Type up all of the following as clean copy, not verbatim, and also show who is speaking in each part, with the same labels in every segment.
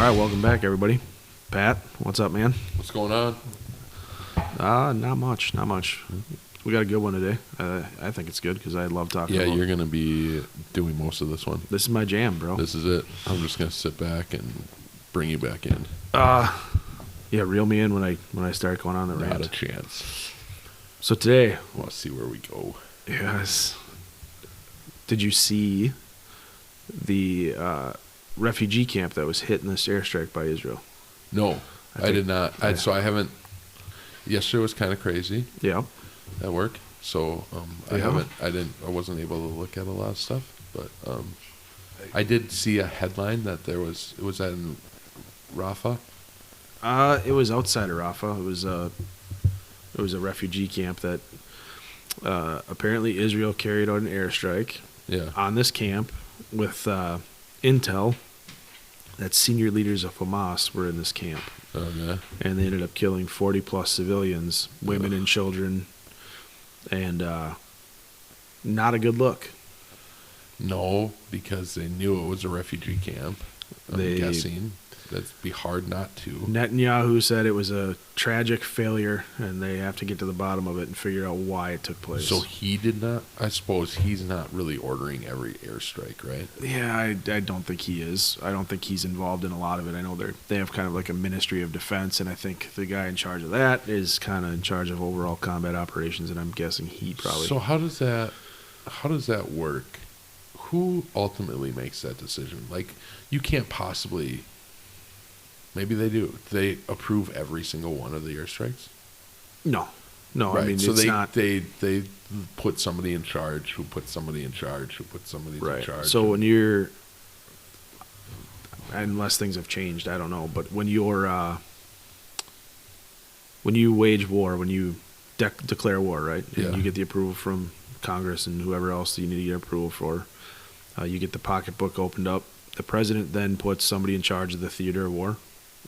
Speaker 1: right, welcome back, everybody. Pat, what's up, man?
Speaker 2: What's going on?
Speaker 1: Not much. We got a good one today. I think it's good because I love talking about it.
Speaker 2: You're going to be doing most of this one.
Speaker 1: This is my jam, bro.
Speaker 2: This is it. I'm just going to sit back and bring you back in.
Speaker 1: Yeah, reel me in when I start going on the rant.
Speaker 2: Not a chance.
Speaker 1: So today,
Speaker 2: I want to see where we go.
Speaker 1: yes. Did you see the refugee camp that was hit in this airstrike by Israel?
Speaker 2: No, I did not. So I haven't. Yesterday was kind of crazy.
Speaker 1: Yeah.
Speaker 2: At work. So
Speaker 1: Yeah.
Speaker 2: I wasn't able to look at a lot of stuff, but I did see a headline that it was in Rafah.
Speaker 1: It was outside of Rafah. It was a refugee camp that apparently Israel carried out an airstrike on this camp with intel that senior leaders of Hamas were in this camp.
Speaker 2: Oh, yeah.
Speaker 1: And they ended up killing 40 plus civilians, women and children, and not a good look.
Speaker 2: No, because they knew it was a refugee camp. I'm guessing that'd be hard not to.
Speaker 1: Netanyahu said it was a tragic failure, and they have to get to the bottom of it and figure out why it took place.
Speaker 2: So he did not. I suppose he's not really ordering every airstrike, right?
Speaker 1: Yeah, I don't think he is. I don't think he's involved in a lot of it. I know they have kind of like a Ministry of Defense, and I think the guy in charge of that is kind of in charge of overall combat operations, and I'm guessing he probably.
Speaker 2: So how does that work? Who ultimately makes that decision? Like, you can't possibly. Maybe they do. They approve every single one of the airstrikes?
Speaker 1: No.
Speaker 2: Right.
Speaker 1: I mean,
Speaker 2: so
Speaker 1: it's
Speaker 2: they,
Speaker 1: not.
Speaker 2: They put somebody in charge, who puts somebody in charge, who puts somebody in charge.
Speaker 1: So when you're, unless things have changed, I don't know, but when you're, when you wage war, when you declare war, right? And you get the approval from Congress and whoever else you need to get approval for. You get the pocketbook opened up. The president then puts somebody in charge of the theater of war,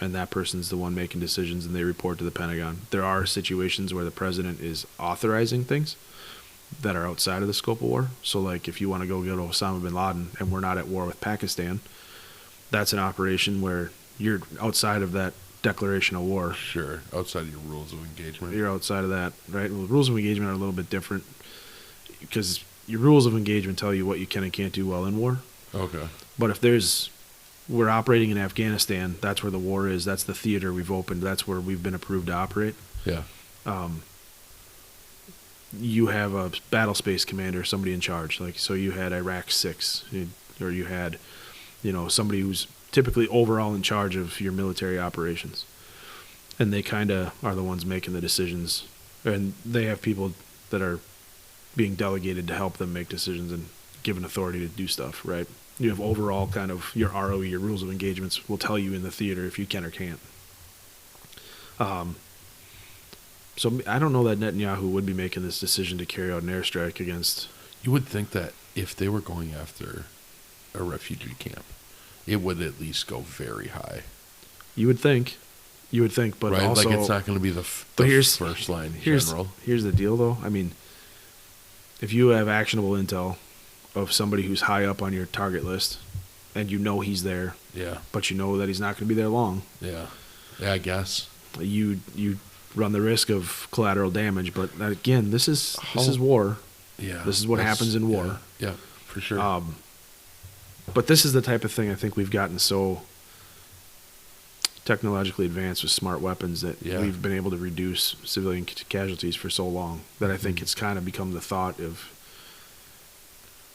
Speaker 1: and that person's the one making decisions, and they report to the Pentagon. There are situations where the president is authorizing things that are outside of the scope of war. So, like, if you want to go get Osama bin Laden and we're not at war with Pakistan, that's an operation where you're outside of that declaration of war.
Speaker 2: Sure, outside of your rules of engagement.
Speaker 1: You're outside of that, right? Well, the rules of engagement are a little bit different because your rules of engagement tell you what you can and can't do well in war.
Speaker 2: Okay.
Speaker 1: But if we're operating in Afghanistan, that's where the war is. That's the theater we've opened. That's where we've been approved to operate.
Speaker 2: Yeah.
Speaker 1: You have a battle space commander, somebody in charge. Like, so you had Iraq 6, or you had, somebody who's typically overall in charge of your military operations. And they kind of are the ones making the decisions. And they have people that are being delegated to help them make decisions and given authority to do stuff, right? You have overall kind of your ROE, your rules of engagements will tell you in the theater if you can or can't. So I don't know that Netanyahu would be making this decision to carry out an airstrike against.
Speaker 2: You would think that if they were going after a refugee camp, it would at least go very high.
Speaker 1: You would think, but
Speaker 2: right?
Speaker 1: also
Speaker 2: like it's not going to be the first line general.
Speaker 1: Here's the deal, though. I mean, if you have actionable intel of somebody who's high up on your target list, and you know he's there, but you know that he's not going to be there long.
Speaker 2: Yeah, I guess
Speaker 1: you run the risk of collateral damage. But again, this is war.
Speaker 2: Yeah,
Speaker 1: this is what happens in war.
Speaker 2: Yeah, for sure.
Speaker 1: But this is the type of thing I think we've gotten so technologically advanced with smart weapons that we've been able to reduce civilian casualties for so long that I think it's kind of become the thought of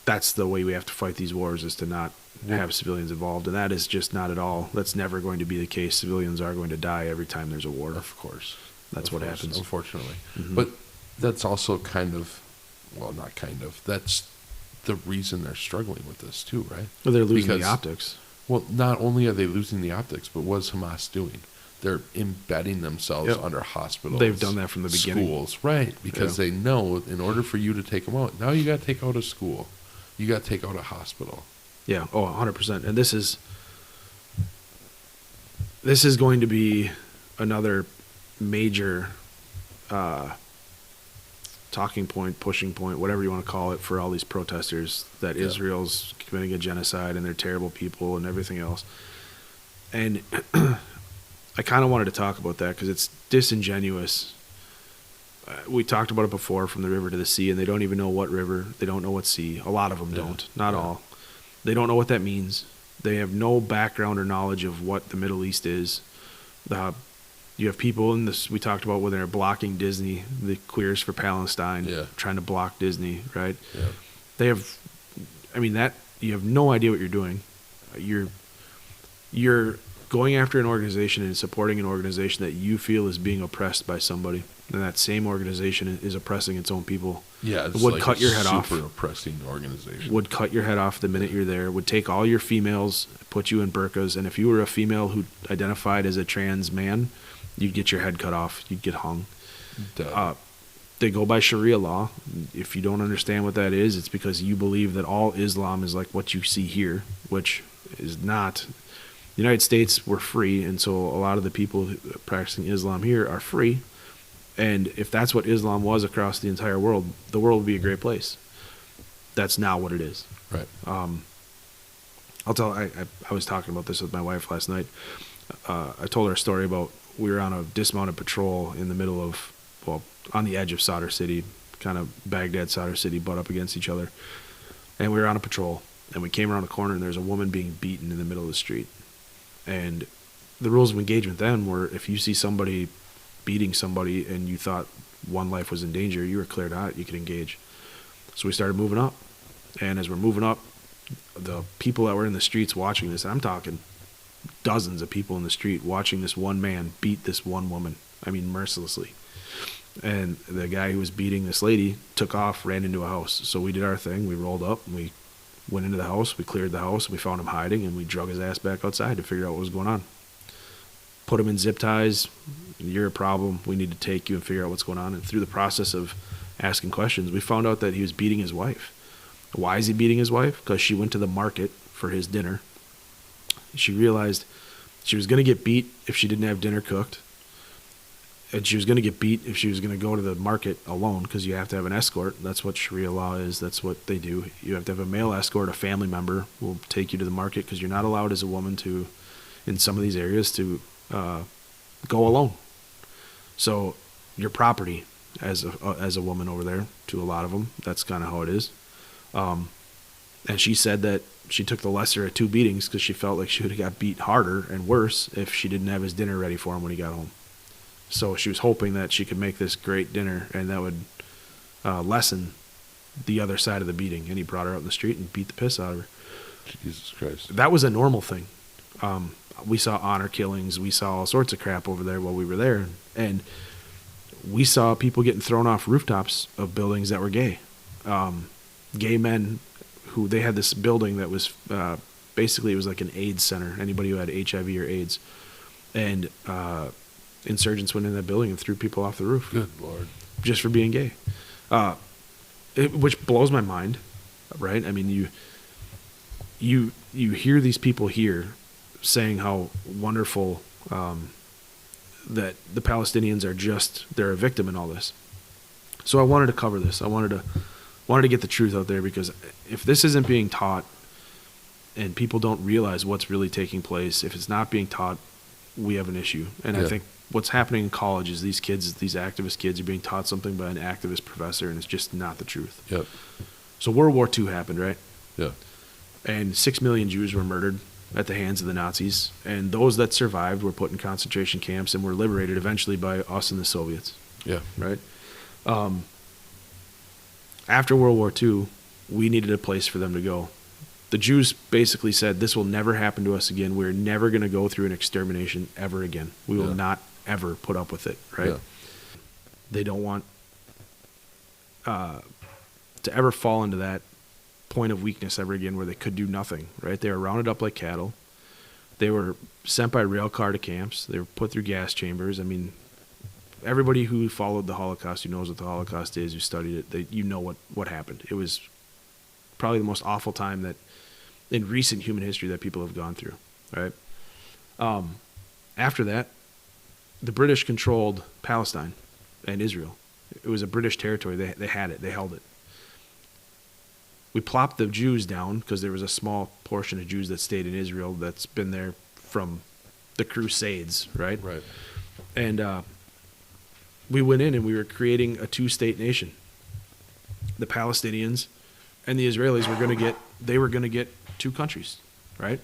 Speaker 1: that's the way we have to fight these wars, is to not have civilians involved. And that is just not at all. That's never going to be the case. Civilians are going to die every time there's a war.
Speaker 2: Of course.
Speaker 1: That's what happens.
Speaker 2: Unfortunately.
Speaker 1: Mm-hmm.
Speaker 2: But that's also that's the reason they're struggling with this too, right?
Speaker 1: Well, they're losing the optics.
Speaker 2: Well, not only are they losing the optics, but what is Hamas doing? They're embedding themselves under hospitals.
Speaker 1: They've done that from the beginning.
Speaker 2: Schools, right? Because they know in order for you to take them out, now you got to take out a school. You got to take out a hospital.
Speaker 1: Yeah, 100%. And this is going to be another major talking point, pushing point, whatever you want to call it, for all these protesters, that Israel's committing a genocide and they're terrible people and everything else. And I kind of wanted to talk about that because it's disingenuous. We talked about it before, from the river to the sea, and they don't even know what river. They don't know what sea. A lot of them don't. Not all. They don't know what that means. They have no background or knowledge of what the Middle East is. You have people in this, we talked about when they're blocking Disney, the Queers for Palestine, trying to block Disney, right?
Speaker 2: Yeah.
Speaker 1: They have, you have no idea what you're doing. You're going after an organization and supporting an organization that you feel is being oppressed by somebody, and that same organization is oppressing its own people.
Speaker 2: Yeah, it's
Speaker 1: would
Speaker 2: like
Speaker 1: cut your head off.
Speaker 2: Super oppressing organization.
Speaker 1: Would cut your head off the minute you're there. Would take all your females, put you in burqas, and if you were a female who identified as a trans man, you'd get your head cut off. You'd get hung. They go by Sharia law. If you don't understand what that is, it's because you believe that all Islam is like what you see here, which is not. The United States, we're free, and so a lot of the people practicing Islam here are free. And if that's what Islam was across the entire world, the world would be a great place. That's not what it is.
Speaker 2: Right.
Speaker 1: I'll tell. I was talking about this with my wife last night. I told her a story about we were on a dismounted patrol in the middle of, on the edge of Sadr City, kind of Baghdad, Sadr City, butt up against each other. And we were on a patrol, and we came around a corner, and there's a woman being beaten in the middle of the street. And the rules of engagement then were, if you see somebody beating somebody and you thought one life was in danger, you were cleared out, you could engage. So we started moving up. And as we're moving up, the people that were in the streets watching this, I'm talking dozens of people in the street watching this one man beat this one woman. I mean, mercilessly. And the guy who was beating this lady took off, ran into a house. So we did our thing. We rolled up and we went into the house. We cleared the house. We found him hiding, and we drug his ass back outside to figure out what was going on. Put him in zip ties. You're a problem. We need to take you and figure out what's going on. And through the process of asking questions, we found out that he was beating his wife. Why is he beating his wife? Because she went to the market for his dinner. She realized she was going to get beat if she didn't have dinner cooked. And she was going to get beat if she was going to go to the market alone, because you have to have an escort. That's what Sharia law is. That's what they do. You have to have a male escort. A family member will take you to the market, because you're not allowed as a woman to, in some of these areas, to go alone. So your property as a woman over there, to a lot of them, that's kind of how it is. And she said that she took the lesser of two beatings because she felt like she would have got beat harder and worse if she didn't have his dinner ready for him when he got home. So she was hoping that she could make this great dinner, and that would lessen the other side of the beating. And he brought her out in the street and beat the piss out of her.
Speaker 2: Jesus Christ.
Speaker 1: That was a normal thing. We saw honor killings. We saw all sorts of crap over there while we were there. And we saw people getting thrown off rooftops of buildings that were gay. Gay men who, they had this building that was basically, it was like an AIDS center. Anybody who had HIV or AIDS. And insurgents went in that building and threw people off the roof.
Speaker 2: Good Lord. Just
Speaker 1: for being gay. Which blows my mind, right? I mean, you hear these people here saying how wonderful that the Palestinians are they're a victim in all this. So I wanted to cover this. I wanted to get the truth out there, because if this isn't being taught and people don't realize what's really taking place, if it's not being taught, we have an issue. And I think what's happening in college is these activist kids are being taught something by an activist professor, and it's just not the truth.
Speaker 2: Yep.
Speaker 1: So World War II happened, right?
Speaker 2: Yeah.
Speaker 1: And 6 million Jews were murdered at the hands of the Nazis, and those that survived were put in concentration camps and were liberated eventually by us and the Soviets.
Speaker 2: Yeah.
Speaker 1: Right? After World War II, we needed a place for them to go. The Jews basically said, this will never happen to us again. We're never going to go through an extermination ever again. We will not ever put up with it, right? Yeah. They don't want to ever fall into that point of weakness ever again where they could do nothing, right? They were rounded up like cattle. They were sent by rail car to camps. They were put through gas chambers. I mean, everybody who followed the Holocaust, who knows what the Holocaust is, who studied it, you know what happened. It was probably the most awful time that in recent human history that people have gone through, right? After that, the British controlled Palestine and Israel. It was a British territory. They had it. They held it. We plopped the Jews down because there was a small portion of Jews that stayed in Israel that's been there from the Crusades, right?
Speaker 2: Right.
Speaker 1: And we went in and we were creating a two-state nation. The Palestinians and the Israelis were going to get two countries, right?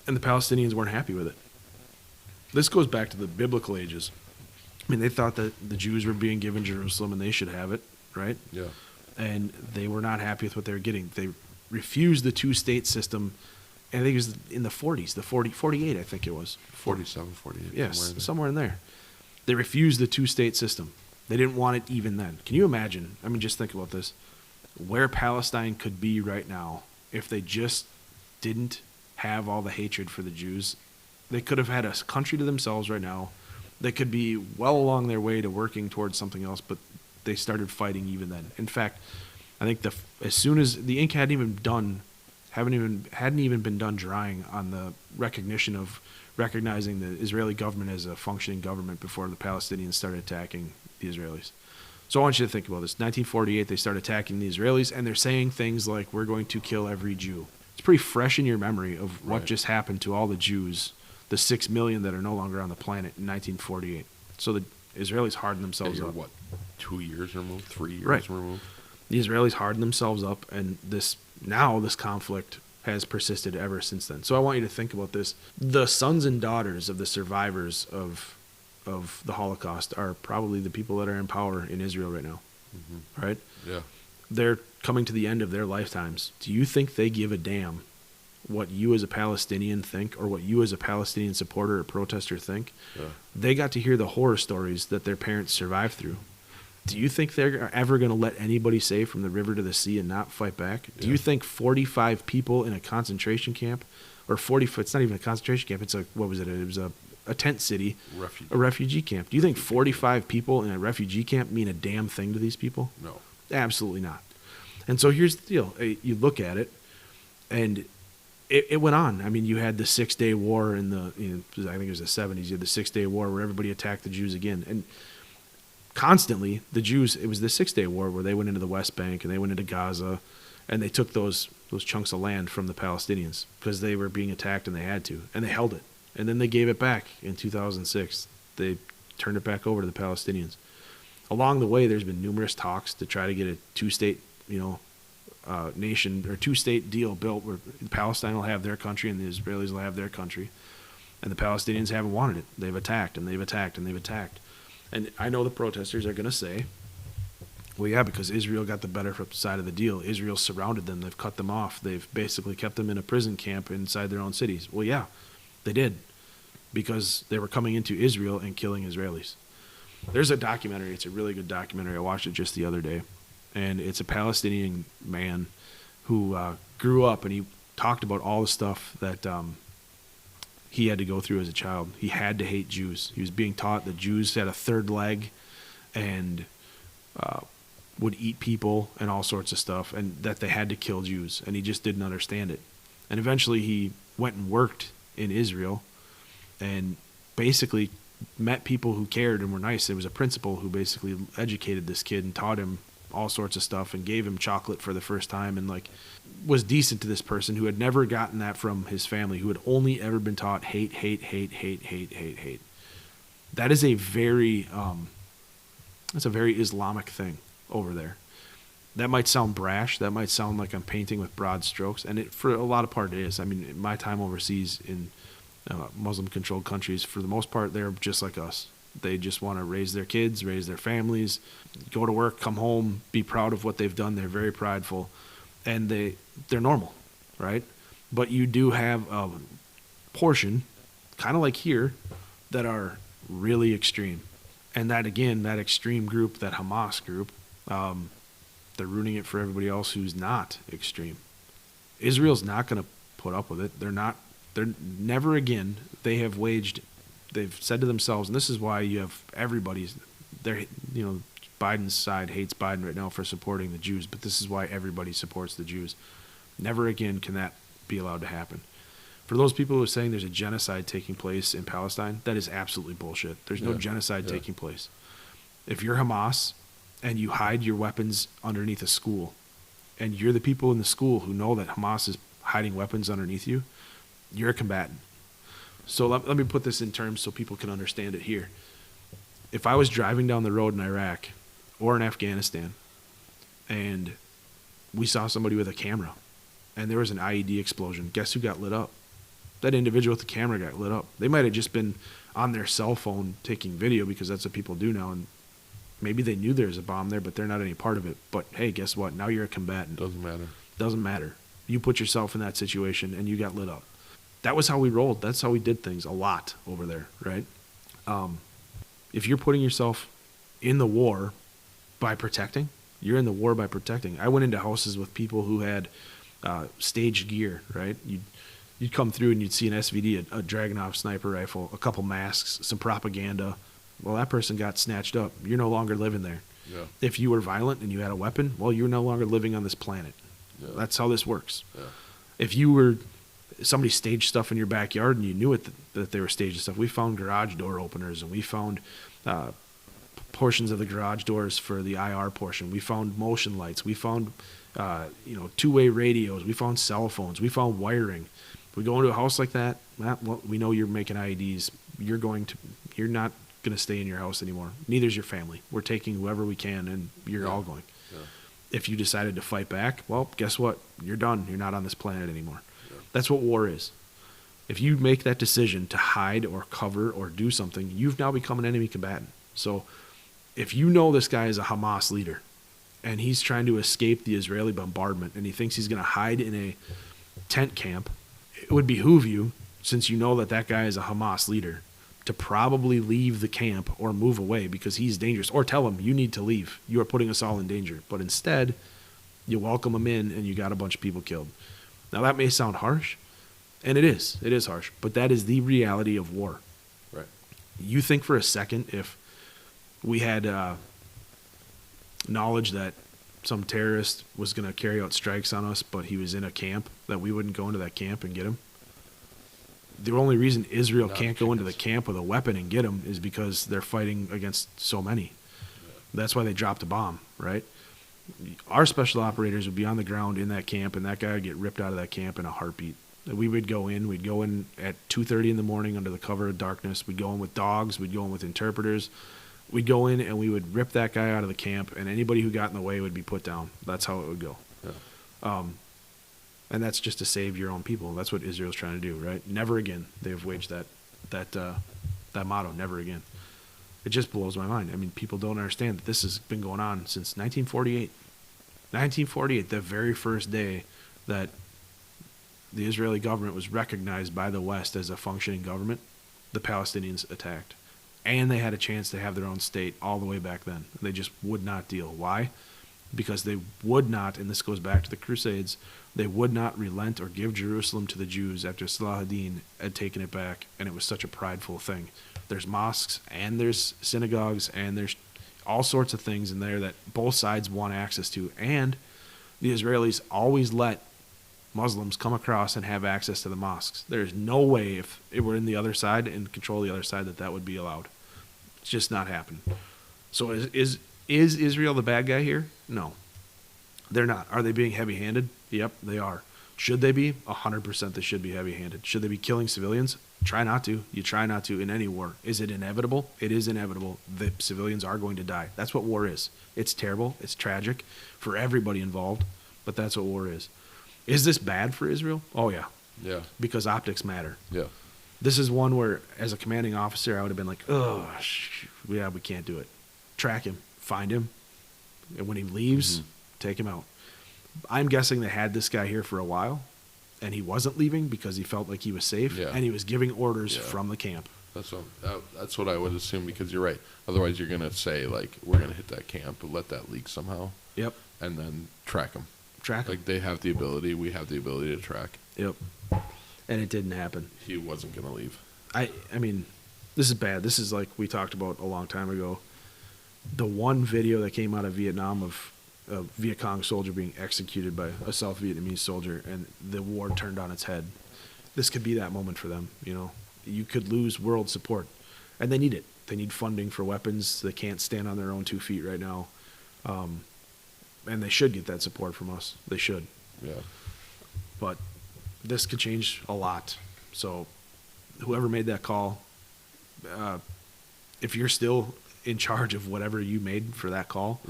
Speaker 1: And the Palestinians weren't happy with it. This goes back to the biblical ages. I mean, they thought that the Jews were being given Jerusalem and they should have it, right?
Speaker 2: Yeah.
Speaker 1: And they were not happy with what they were getting. They refused the two-state system, and I think it was in the 40s, 48, I think it was.
Speaker 2: 47, 48.
Speaker 1: Yes, somewhere in there. They refused the two-state system. They didn't want it even then. Can you imagine? I mean, just think about this. Where Palestine could be right now if they just didn't have all the hatred for the Jews. They could have had a country to themselves right now. They could be well along their way to working towards something else, but they started fighting even then. In fact, I think as soon as the ink hadn't even been done drying on the recognition of recognizing the Israeli government as a functioning government before the Palestinians started attacking the Israelis. So I want you to think about this. 1948, they start attacking the Israelis, and they're saying things like, "We're going to kill every Jew." It's pretty fresh in your memory of what just happened to all the Jews, the 6 million that are no longer on the planet in 1948. So the Israelis hardened themselves up.
Speaker 2: What, 2 years removed, 3 years
Speaker 1: Right.
Speaker 2: removed?
Speaker 1: The Israelis hardened themselves up, and this conflict has persisted ever since then. So I want you to think about this. The sons and daughters of the survivors of the Holocaust are probably the people that are in power in Israel right now, right?
Speaker 2: Yeah.
Speaker 1: They're coming to the end of their lifetimes. Do you think they give a damn what you as a Palestinian think or what you as a Palestinian supporter or protester think?
Speaker 2: Yeah.
Speaker 1: They got to hear the horror stories that their parents survived through. Do you think they're ever going to let anybody say from the river to the sea and not fight back? Do you think 45 people in a concentration camp, or 40, it's not even a concentration camp, it's what was it? It was a tent city, a refugee camp. Do you think 45 people in a refugee camp mean a damn thing to these people?
Speaker 2: No.
Speaker 1: Absolutely not. And so here's the deal. You look at it, and it went on. I mean, you had the 6-Day War in I think it was the 70s. You had the 6-Day War where everybody attacked the Jews again. And constantly, the Jews, it was the 6-Day War where they went into the West Bank and they went into Gaza, and they took those chunks of land from the Palestinians because they were being attacked and they had to, and they held it. And then they gave it back in 2006. They turned it back over to the Palestinians. Along the way, there's been numerous talks to try to get a two-state, nation or two-state deal built where Palestine will have their country and the Israelis will have their country. And the Palestinians haven't wanted it. They've attacked and they've attacked and they've attacked. And I know the protesters are going to say, well, yeah, because Israel got the better side of the deal. Israel surrounded them. They've cut them off. They've basically kept them in a prison camp inside their own cities. Well, yeah, they did, because they were coming into Israel and killing Israelis. There's a documentary. It's a really good documentary. I watched it just the other day. And it's a Palestinian man who grew up, and he talked about all the stuff that he had to go through as a child. He had to hate Jews. He was being taught that Jews had a third leg and would eat people and all sorts of stuff, and that they had to kill Jews, and he just didn't understand it. And eventually he went and worked in Israel and basically met people who cared and were nice. There was a principal who basically educated this kid and taught him all sorts of stuff and gave him chocolate for the first time, and was decent to this person who had never gotten that from his family, who had only ever been taught hate. That is a very that's a very Islamic thing over there. That might sound brash. That might sound like I'm painting with broad strokes, and for a lot of part it is. I mean, my time overseas in Muslim-controlled countries, for the most part, they're just like us. They just want to raise their kids, raise their families, go to work, come home, be proud of what they've done. They're very prideful, and they're normal, right? But you do have a portion, kind of like here, that are really extreme. And that, again, that extreme group, that Hamas group, they're ruining it for everybody else who's not extreme. Israel's not going to put up with it. They're never again. They've said to themselves, and this is why you have everybody's there. Biden's side hates Biden right now for supporting the Jews, but this is why everybody supports the Jews. Never again can that be allowed to happen. For those people who are saying there's a genocide taking place in Palestine, that is absolutely bullshit. There's no genocide taking place. If you're Hamas and you hide your weapons underneath a school, and you're the people in the school who know that Hamas is hiding weapons underneath you, you're a combatant. So let me put this in terms so people can understand it here. If I was driving down the road in Iraq or in Afghanistan and we saw somebody with a camera and there was an IED explosion, guess who got lit up? That individual with the camera got lit up. They might have just been on their cell phone taking video because that's what people do now. And maybe they knew there was a bomb there, but they're not any part of it. But hey, guess what? Now you're a combatant.
Speaker 2: Doesn't matter.
Speaker 1: Doesn't matter. You put yourself in that situation and you got lit up. That was how we rolled. That's how we did things a lot over there, right? If you're putting yourself in the war by protecting, you're in the war by protecting. I went into houses with people who had staged gear, right? You'd come through and you'd see an SVD, a Dragunov sniper rifle, a couple masks, some propaganda. Well, that person got snatched up. You're no longer living there.
Speaker 2: Yeah.
Speaker 1: If you were violent and you had a weapon, well, you're no longer living on this planet.
Speaker 2: Yeah.
Speaker 1: That's how this works.
Speaker 2: Yeah.
Speaker 1: If you were somebody staged stuff in your backyard and you knew it that they were staging stuff, we found garage door openers and we found portions of the garage doors for the IR portion. We found motion lights. We found two-way radios. We found cell phones. We found wiring. We go into a house like that, well, we know you're making IEDs. You're not going to stay in your house anymore. Neither's your family. We're taking whoever we can, and you're all going.
Speaker 2: Yeah.
Speaker 1: If you decided to fight back, well, guess what? You're done. You're not on this planet anymore.
Speaker 2: Yeah.
Speaker 1: That's what war is. If you make that decision to hide or cover or do something, you've now become an enemy combatant. So if you know this guy is a Hamas leader, and he's trying to escape the Israeli bombardment, and he thinks he's going to hide in a tent camp, it would behoove you, since you know that guy is a Hamas leader, to probably leave the camp or move away because he's dangerous. Or tell him, you need to leave. You are putting us all in danger. But instead, you welcome him in and you got a bunch of people killed. Now, that may sound harsh, and it is. It is harsh. But that is the reality of war.
Speaker 2: Right.
Speaker 1: You think for a second if we had knowledge that some terrorist was going to carry out strikes on us, but he was in a camp, that we wouldn't go into that camp and get him? The only reason Israel can't go into the camp with a weapon and get him is because they're fighting against so many. Yeah. That's why they dropped a bomb, right? Our special operators would be on the ground in that camp, and that guy would get ripped out of that camp in a heartbeat. We would go in. We'd go in at 2:30 in the morning under the cover of darkness. We'd go in with dogs. We'd go in with interpreters. We'd go in and we would rip that guy out of the camp, and anybody who got in the way would be put down. That's how it would go. Yeah. And that's just to save your own people. That's what Israel's trying to do, right? Never again. They have waged that motto, never again. It just blows my mind. I mean, people don't understand that this has been going on since 1948. 1948, the very first day that the Israeli government was recognized by the West as a functioning government, the Palestinians attacked. And they had a chance to have their own state all the way back then. They just would not deal. Why? Because they would not, and this goes back to the Crusades, they would not relent or give Jerusalem to the Jews after Salah ad-Din had taken it back, and it was such a prideful thing. There's mosques, and there's synagogues, and there's all sorts of things in there that both sides want access to, and the Israelis always let Muslims come across and have access to the mosques. There's no way, if it were in the other side and control the other side, that would be allowed. It's just not happening. So is Israel the bad guy here? No. They're not. Are they being heavy-handed? Yep, they are. Should they be? 100% they should be heavy-handed. Should they be killing civilians? Try not to. You try not to in any war. Is it inevitable? It is inevitable. The civilians are going to die. That's what war is. It's terrible. It's tragic for everybody involved, but that's what war is. Is this bad for Israel? Oh, yeah.
Speaker 2: Yeah.
Speaker 1: Because optics matter.
Speaker 2: Yeah.
Speaker 1: This is one where, as a commanding officer, I would have been like, oh, yeah, we can't do it. Track him. Find him. And when he leaves, take him out. I'm guessing they had this guy here for a while, and he wasn't leaving because he felt like he was safe, and he was giving orders from the camp.
Speaker 2: That's what I would assume, because you're right. Otherwise, you're going to say, like, we're going to hit that camp and let that leak somehow. Yep. And then track them. Like, they have the ability. We have the ability to track.
Speaker 1: Yep. And it didn't happen.
Speaker 2: He wasn't going to leave.
Speaker 1: I mean, this is bad. This is like we talked about a long time ago. The one video that came out of Vietnam of a Viet Cong soldier being executed by a South Vietnamese soldier, and the war turned on its head. This could be that moment for them. You know, you could lose world support, and they need it. They need funding for weapons. They can't stand on their own 2 feet right now, and they should get that support from us. They should.
Speaker 2: Yeah.
Speaker 1: But this could change a lot. So whoever made that call, if you're still in charge of whatever you made for that call,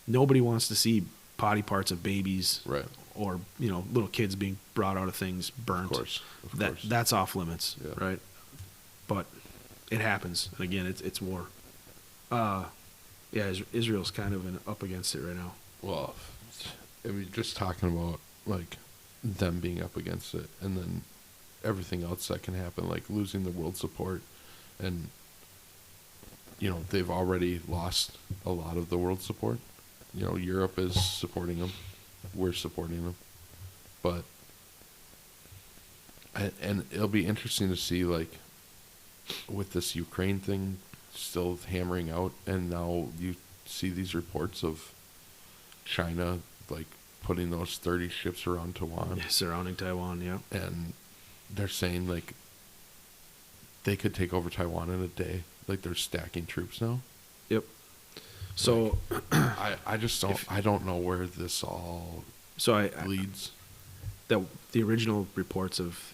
Speaker 1: nobody wants to see body parts of babies,
Speaker 2: right,
Speaker 1: or little kids being brought out of things burnt.
Speaker 2: Of course.
Speaker 1: That's off limits, right? But it happens, and again, it's war. Israel's kind of up against it right now.
Speaker 2: Well, I mean, just talking about like them being up against it, and then everything else that can happen, like losing the world support, and they've already lost a lot of the world support. Europe is supporting them, we're supporting them, but and it'll be interesting to see, like, with this Ukraine thing still hammering out, and now you see these reports of China like putting those 30 ships around Taiwan,
Speaker 1: surrounding Taiwan,
Speaker 2: and they're saying like they could take over Taiwan in a day. Like, they're stacking troops now.
Speaker 1: Yep. So
Speaker 2: I just don't know where this all leads.
Speaker 1: That the original reports of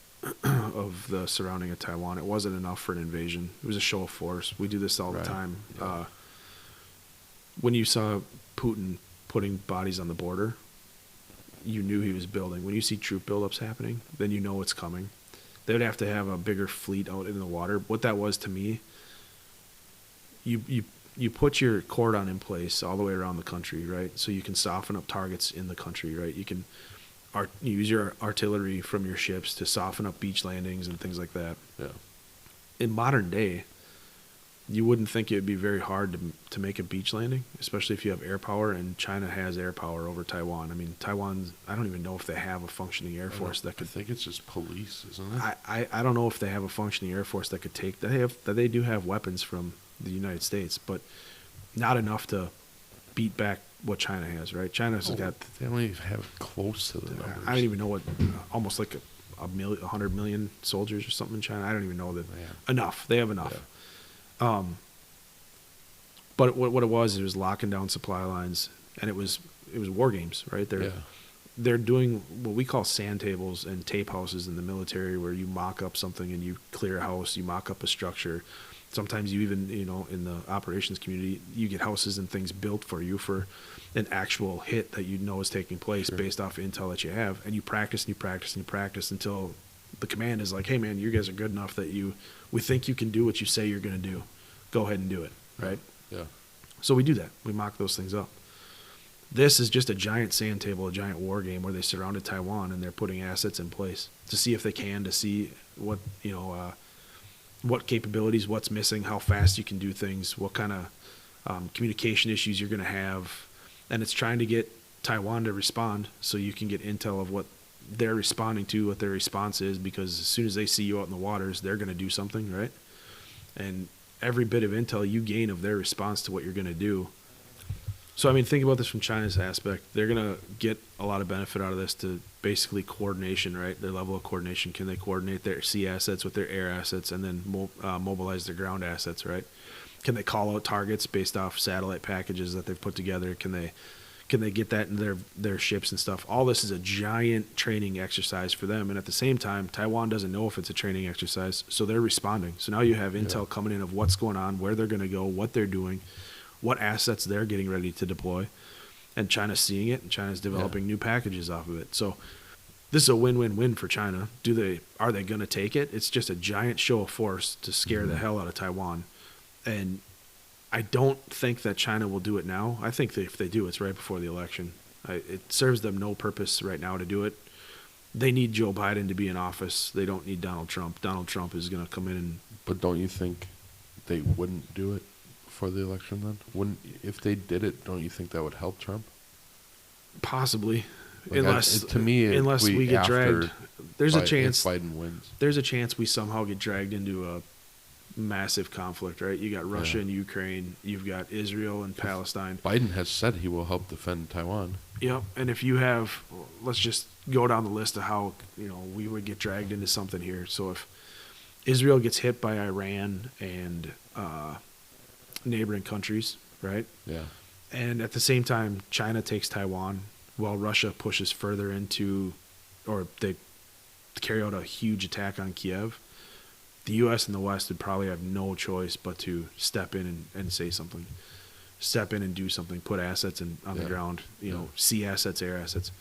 Speaker 1: the surrounding of Taiwan, it wasn't enough for an invasion. It was a show of force. We do this all the time. Yeah. When you saw Putin putting bodies on the border, you knew he was building. When you see troop buildups happening, then you know it's coming. They would have to have a bigger fleet out in the water. What that was to me, you put your cordon in place all the way around the country, right? So you can soften up targets in the country, right? You can use your artillery from your ships to soften up beach landings and things like that.
Speaker 2: Yeah.
Speaker 1: In modern day, you wouldn't think it would be very hard to make a beach landing, especially if you have air power, and China has air power over Taiwan. I mean, Taiwan, I don't even know if they have a functioning air force that could...
Speaker 2: I think it's just police, isn't it?
Speaker 1: I don't know if they have a functioning air force that could take... They do have weapons from the United States, but not enough to beat back what China has, right? China's got...
Speaker 2: They only have close to the numbers.
Speaker 1: I don't even know what... Almost like 100 million soldiers or something in China. I don't even know that... Enough. They have enough. Yeah. But what it was locking down supply lines, and it was war games, right? They're doing what we call sand tables and tape houses in the military, where you mock up something and you clear a house, you mock up a structure. Sometimes you even, in the operations community, you get houses and things built for you for an actual hit that is taking place based off intel that you have, and you practice and you practice and you practice until the command is like, hey man, you guys are good enough that we think you can do what you say you're going to do. Go ahead and do it, right?
Speaker 2: Yeah.
Speaker 1: So we do that. We mock those things up. This is just a giant sand table, a giant war game where they surrounded Taiwan and they're putting assets in place to see if they can, to see what, what capabilities, what's missing, how fast you can do things, what kind of communication issues you're going to have. And it's trying to get Taiwan to respond so you can get intel of what they're responding to, what their response is, because as soon as they see you out in the waters, they're going to do something, right? And every bit of intel you gain of their response to what you're going to do. So, I mean, think about this from China's aspect. They're going to get a lot of benefit out of this to basically coordination, right? Their level of coordination. Can they coordinate their sea assets with their air assets and then mobilize their ground assets, right? Can they call out targets based off satellite packages that they've put together? Can they get that in their ships and stuff? All this is a giant training exercise for them. And at the same time, Taiwan doesn't know if it's a training exercise, so they're responding. So now you have intel coming in of what's going on, where they're going to go, what they're doing, what assets they're getting ready to deploy. And China's seeing it, and China's developing new packages off of it. So this is a win-win-win for China. Are they going to take it? It's just a giant show of force to scare the hell out of Taiwan. And I don't think that China will do it now. I think that if they do, it's right before the election. It serves them no purpose right now to do it. They need Joe Biden to be in office. They don't need Donald Trump. Donald Trump is going to come in and...
Speaker 2: But don't you think they wouldn't do it for the election then? If they did it, don't you think that would help Trump?
Speaker 1: Possibly.
Speaker 2: Like
Speaker 1: unless
Speaker 2: we
Speaker 1: get dragged. There's a chance
Speaker 2: Biden wins.
Speaker 1: There's a chance we somehow get dragged into a massive conflict, right? You got Russia and Ukraine. You've got Israel and Palestine.
Speaker 2: Biden has said he will help defend Taiwan.
Speaker 1: Yep. And if you have, let's just go down the list of how, we would get dragged into something here. So if Israel gets hit by Iran and neighboring countries, right?
Speaker 2: Yeah.
Speaker 1: And at the same time, China takes Taiwan while Russia pushes further into, or they carry out a huge attack on Kiev. the U.S. and the West would probably have no choice but to step in and say something, step in and do something, put assets on the ground, sea assets, air assets.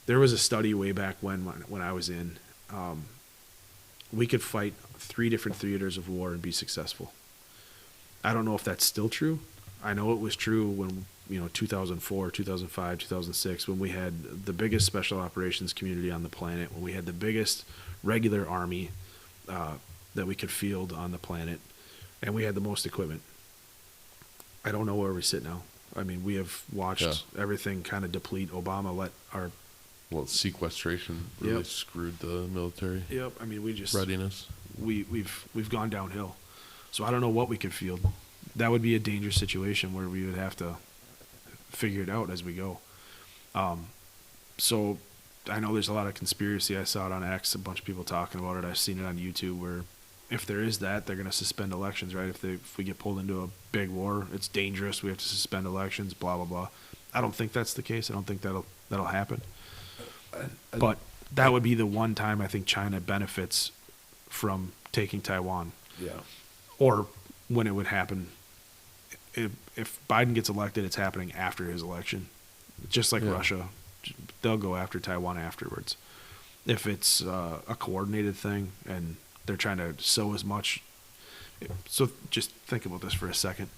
Speaker 1: There was a study way back when I was in. We could fight 3 different theaters of war and be successful. I don't know if that's still true. I know it was true when 2004, 2005, 2006, when we had the biggest special operations community on the planet, when we had the biggest regular army that we could field on the planet, and we had the most equipment. I don't know where we sit now. I mean, we have watched everything kind of deplete. Obama let our
Speaker 2: sequestration really screwed the military.
Speaker 1: Yep. I mean, we just
Speaker 2: readiness.
Speaker 1: We've gone downhill. So I don't know what we could field. That would be a dangerous situation where we would have to figure it out as we go. So I know there's a lot of conspiracy. I saw it on X, a bunch of people talking about it. I've seen it on YouTube where if there is that, they're going to suspend elections, right? If we get pulled into a big war, it's dangerous. We have to suspend elections, blah, blah, blah. I don't think that's the case. I don't think that'll happen. But that would be the one time I think China benefits from taking Taiwan.
Speaker 2: Yeah.
Speaker 1: Or when it would happen. If Biden gets elected, it's happening after his election. Just like Russia, they'll go after Taiwan afterwards. If it's a coordinated thing and they're trying to sow as much. So just think about this for a second.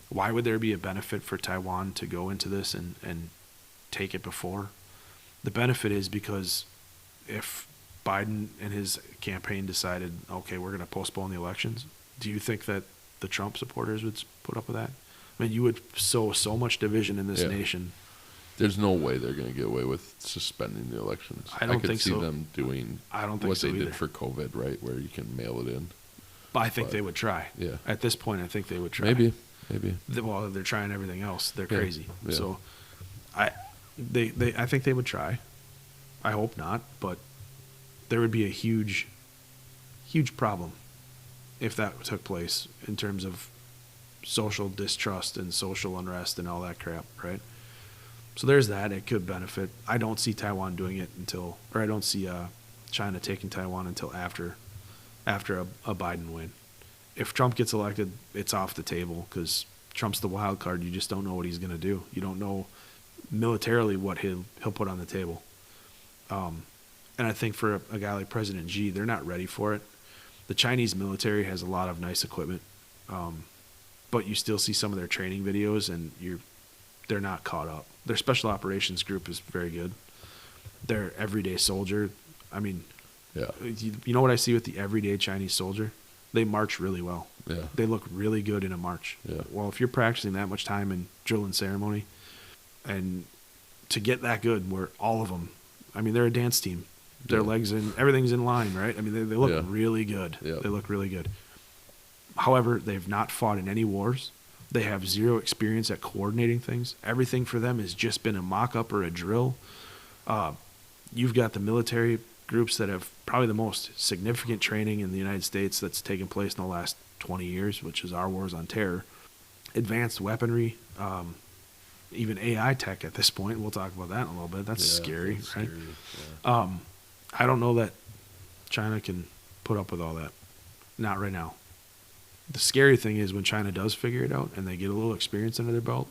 Speaker 1: Why would there be a benefit for Taiwan to go into this and take it before? The benefit is because if Biden and his campaign decided, okay, we're going to postpone the elections, do you think that the Trump supporters would put up with that? I mean, you would sow so much division in this nation.
Speaker 2: There's no way they're going to get away with suspending the elections.
Speaker 1: I don't think so.
Speaker 2: I could see them doing what they did for COVID, right, where you can mail it in.
Speaker 1: But I think they would try.
Speaker 2: Yeah.
Speaker 1: At this point, I think they would try.
Speaker 2: Maybe.
Speaker 1: Well, they're trying everything else. They're crazy. Yeah. So, I think they would try. I hope not, but there would be a huge problem if that took place in terms of social distrust and social unrest and all that crap, right? So there's that. It could benefit. I don't see Taiwan doing it I don't see China taking Taiwan until after a Biden win. If Trump gets elected, it's off the table because Trump's the wild card. You just don't know what he's going to do. You don't know militarily what he'll put on the table. And I think for a guy like President Xi, they're not ready for it. The Chinese military has a lot of nice equipment, but you still see some of their training videos, and they're not caught up. Their special operations group is very good. Their everyday soldier, I mean, you know what I see with the everyday Chinese soldier? They march really well.
Speaker 2: Yeah.
Speaker 1: They look really good in a march. Yeah. Well, if you're practicing that much time in drill and ceremony, and to get that good, where all of them, I mean, they're a dance team. Their legs and everything's in line, right? I mean, they look really good. Yeah. They look really good. However, they've not fought in any wars. They have zero experience at coordinating things. Everything for them has just been a mock-up or a drill. You've got the military groups that have probably the most significant training in the United States that's taken place in the last 20 years, which is our wars on terror. Advanced weaponry, even AI tech at this point. We'll talk about that in a little bit. That's scary, right? Scary. Yeah. I don't know that China can put up with all that. Not right now. The scary thing is when China does figure it out and they get a little experience under their belt,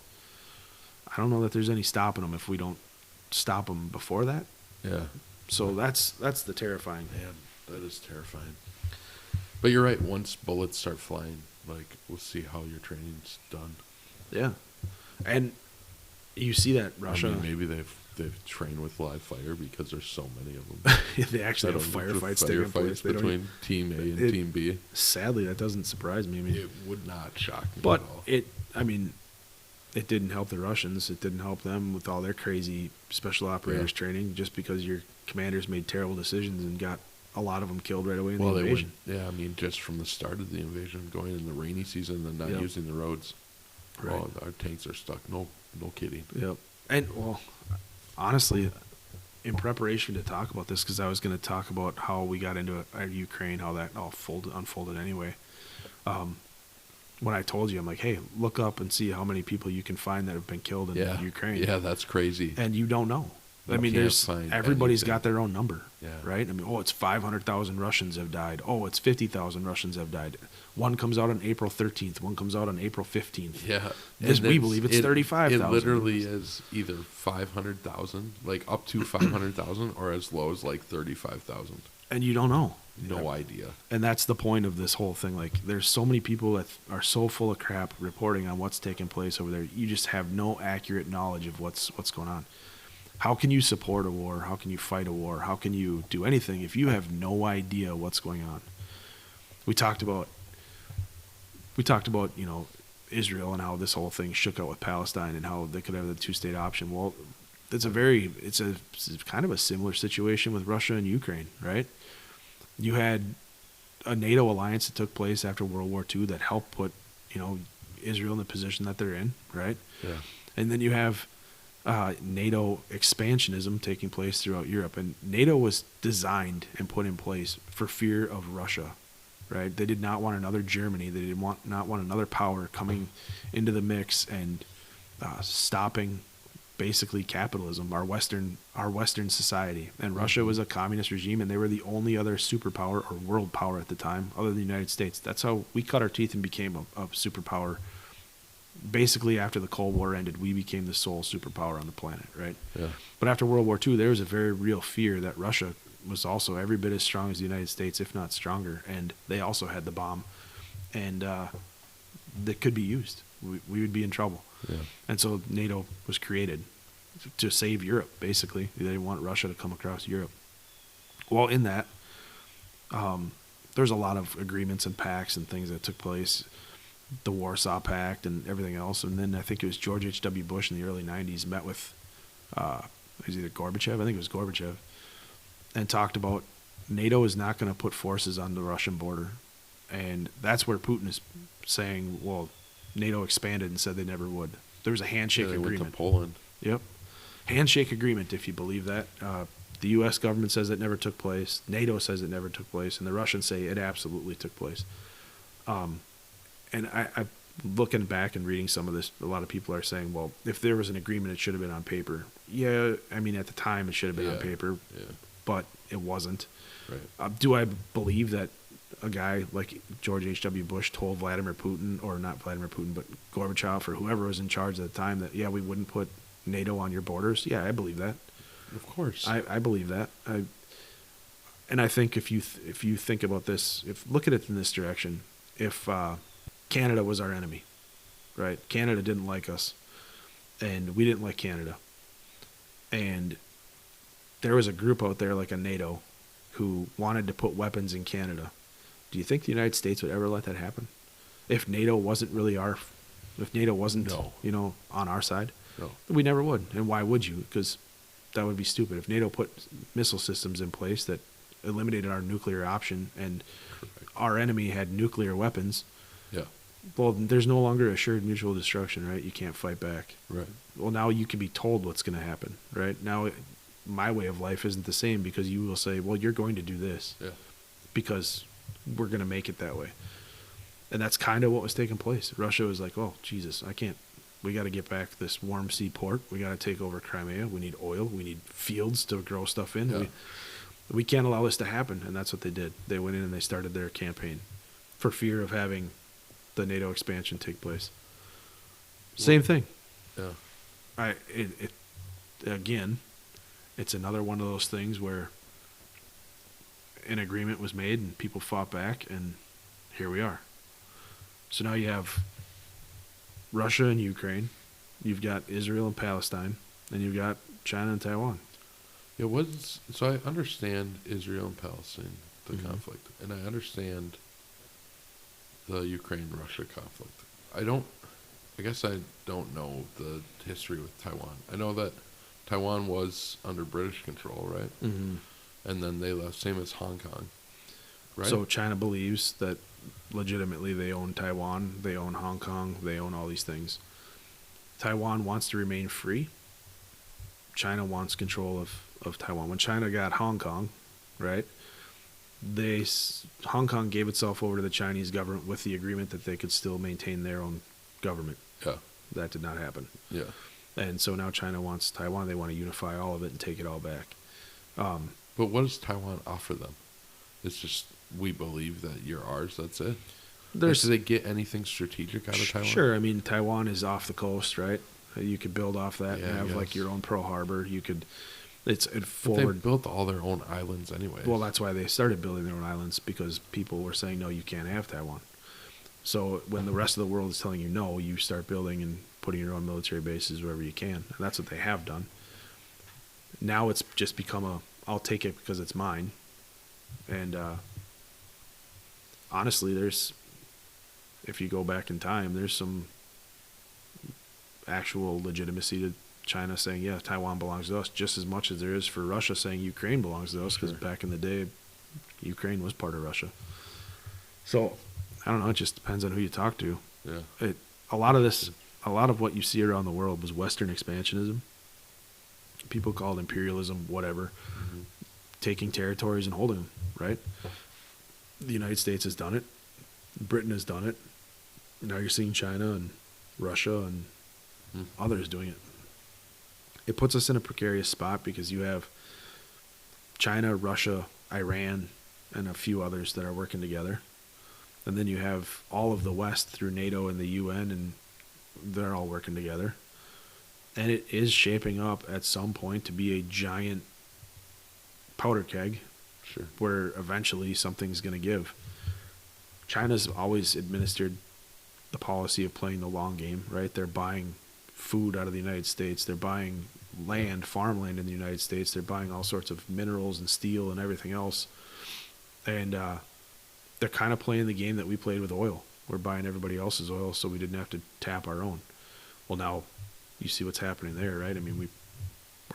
Speaker 1: I don't know that there's any stopping them if we don't stop them before that.
Speaker 2: Yeah.
Speaker 1: So that's the terrifying.
Speaker 2: Man, that is terrifying. But you're right. Once bullets start flying, we'll see how your training's done.
Speaker 1: Yeah. And you see that Russia.
Speaker 2: I mean, maybe they've trained with live fire because there's so many of them.
Speaker 1: They actually have firefights taking place
Speaker 2: between Team A and Team B.
Speaker 1: Sadly, that doesn't surprise me. I mean,
Speaker 2: it would not shock me
Speaker 1: but
Speaker 2: at all.
Speaker 1: It didn't help the Russians. It didn't help them with all their crazy special operators training just because your commanders made terrible decisions and got a lot of them killed right away in the invasion.
Speaker 2: I mean, just from the start of the invasion, going in the rainy season and not using the roads. Right. Oh, our tanks are stuck. No kidding.
Speaker 1: Yep. And, well, honestly, in preparation to talk about this, because I was going to talk about how we got into Ukraine, how that all unfolded anyway. When I told you, I'm like, hey, look up and see how many people you can find that have been killed in Ukraine.
Speaker 2: Yeah, that's crazy.
Speaker 1: And you don't know. I mean, everybody's got their own number,
Speaker 2: yeah.
Speaker 1: right? I mean, it's 500,000 Russians have died. It's 50,000 Russians have died. One comes out on April 13th. One comes out on April 15th.
Speaker 2: Yeah.
Speaker 1: We believe it's 35,000.
Speaker 2: It literally is either 500,000, like up to 500,000, or as low as like 35,000.
Speaker 1: And you don't know.
Speaker 2: No idea.
Speaker 1: And that's the point of this whole thing. Like, there's so many people that are so full of crap reporting on what's taking place over there. You just have no accurate knowledge of what's going on. How can you support a war? How can you fight a war? How can you do anything if you have no idea what's going on? We talked about Israel and how this whole thing shook out with Palestine and how they could have the two-state option. Well, it's kind of a similar situation with Russia and Ukraine, right? You had a NATO alliance that took place after World War II that helped put, Israel in the position that they're in, right?
Speaker 2: Yeah.
Speaker 1: And then you have NATO expansionism taking place throughout Europe. And NATO was designed and put in place for fear of Russia, right? They did not want another Germany. They did not want another power coming into the mix and stopping basically capitalism, our Western society. And Russia was a communist regime, and they were the only other superpower or world power at the time other than the United States. That's how we cut our teeth and became a superpower. Basically, after the Cold War ended, we became the sole superpower on the planet, right?
Speaker 2: Yeah.
Speaker 1: But after World War II, there was a very real fear that Russia was also every bit as strong as the United States, if not stronger, and they also had the bomb, and that could be used. We would be in trouble.
Speaker 2: Yeah.
Speaker 1: And so NATO was created to save Europe, basically. They didn't want Russia to come across Europe. Well, in that, there's a lot of agreements and pacts and things that took place, the Warsaw Pact and everything else. And then I think it was George H.W. Bush in the early 90s met with, it was either Gorbachev, I think it was Gorbachev, and talked about NATO is not going to put forces on the Russian border. And that's where Putin is saying, well, NATO expanded and said they never would. There was a handshake agreement.
Speaker 2: Went to Poland.
Speaker 1: Yep. Handshake agreement, if you believe that. The U.S. government says it never took place. NATO says it never took place. And the Russians say it absolutely took place. And I looking back and reading some of this, a lot of people are saying, well, if there was an agreement, it should have been on paper. Yeah, I mean, at the time, it should have been on paper, but it wasn't.
Speaker 2: Right.
Speaker 1: Do I believe that a guy like George H.W. Bush told Vladimir Putin, or not Vladimir Putin, but Gorbachev or whoever was in charge at the time that, we wouldn't put NATO on your borders? Yeah, I believe that.
Speaker 2: Of course.
Speaker 1: I believe that. And I think if you think about this, look at it in this direction, if Canada was our enemy, right? Canada didn't like us, and we didn't like Canada. And there was a group out there like a NATO who wanted to put weapons in Canada. Do you think the United States would ever let that happen? If NATO wasn't on our side?
Speaker 2: No.
Speaker 1: We never would. And why would you? Because that would be stupid. If NATO put missile systems in place that eliminated our nuclear option and our enemy had nuclear weapons, well, there's no longer assured mutual destruction, right? You can't fight back.
Speaker 2: Right.
Speaker 1: Well, now you can be told what's going to happen, right? Now my way of life isn't the same because you will say, well, you're going to do this because we're going to make it that way. And that's kind of what was taking place. Russia was like, oh, Jesus, we got to get back this warm sea port. We got to take over Crimea. We need oil. We need fields to grow stuff in.
Speaker 2: Yeah.
Speaker 1: We can't allow this to happen. And that's what they did. They went in and they started their campaign for fear of having the NATO expansion take place. Same thing.
Speaker 2: Yeah.
Speaker 1: Again, it's another one of those things where an agreement was made and people fought back, and here we are. So now you have Russia and Ukraine, you've got Israel and Palestine, and you've got China and Taiwan.
Speaker 2: So I understand Israel and Palestine, the conflict, and I understand the Ukraine-Russia conflict. I guess I don't know the history with Taiwan. I know that Taiwan was under British control, right? Mm-hmm. And then they left, same as Hong Kong, right?
Speaker 1: So China believes that legitimately they own Taiwan, they own Hong Kong, they own all these things. Taiwan wants to remain free. China wants control of Taiwan. When China got Hong Kong, right, Hong Kong gave itself over to the Chinese government with the agreement that they could still maintain their own government.
Speaker 2: Yeah.
Speaker 1: That did not happen.
Speaker 2: Yeah.
Speaker 1: And so now China wants Taiwan. They want to unify all of it and take it all back.
Speaker 2: But what does Taiwan offer them? It's just, we believe that you're ours, that's it? Do they get anything strategic out of Taiwan?
Speaker 1: Sure. I mean, Taiwan is off the coast, right? You could build off that and have like your own Pearl Harbor. You could, forward.
Speaker 2: They built all their own islands anyway.
Speaker 1: Well, that's why they started building their own islands, because people were saying, no, you can't have Taiwan. So when the rest of the world is telling you no, you start building and putting your own military bases wherever you can. And that's what they have done. Now it's just become I'll take it because it's mine. And honestly, if you go back in time, there's some actual legitimacy to China saying, yeah, Taiwan belongs to us, just as much as there is for Russia saying Ukraine belongs to us, because back in the day, Ukraine was part of Russia. So, I don't know, it just depends on who you talk to.
Speaker 2: Yeah.
Speaker 1: A lot of what you see around the world was Western expansionism. People call it imperialism, whatever. Mm-hmm. Taking territories and holding them, right? The United States has done it. Britain has done it. Now you're seeing China and Russia and others doing it. It puts us in a precarious spot because you have China, Russia, Iran, and a few others that are working together. And then you have all of the West through NATO and the UN, and they're all working together. And it is shaping up at some point to be a giant powder keg, where eventually something's going to give. China's always administered the policy of playing the long game, right? They're buying food out of the United States. They're buying farmland in the United States. They're buying all sorts of minerals and steel and everything else. And they're kind of playing the game that we played with oil. We're buying everybody else's oil so we didn't have to tap our own. Well, now you see what's happening there, right? I mean, we're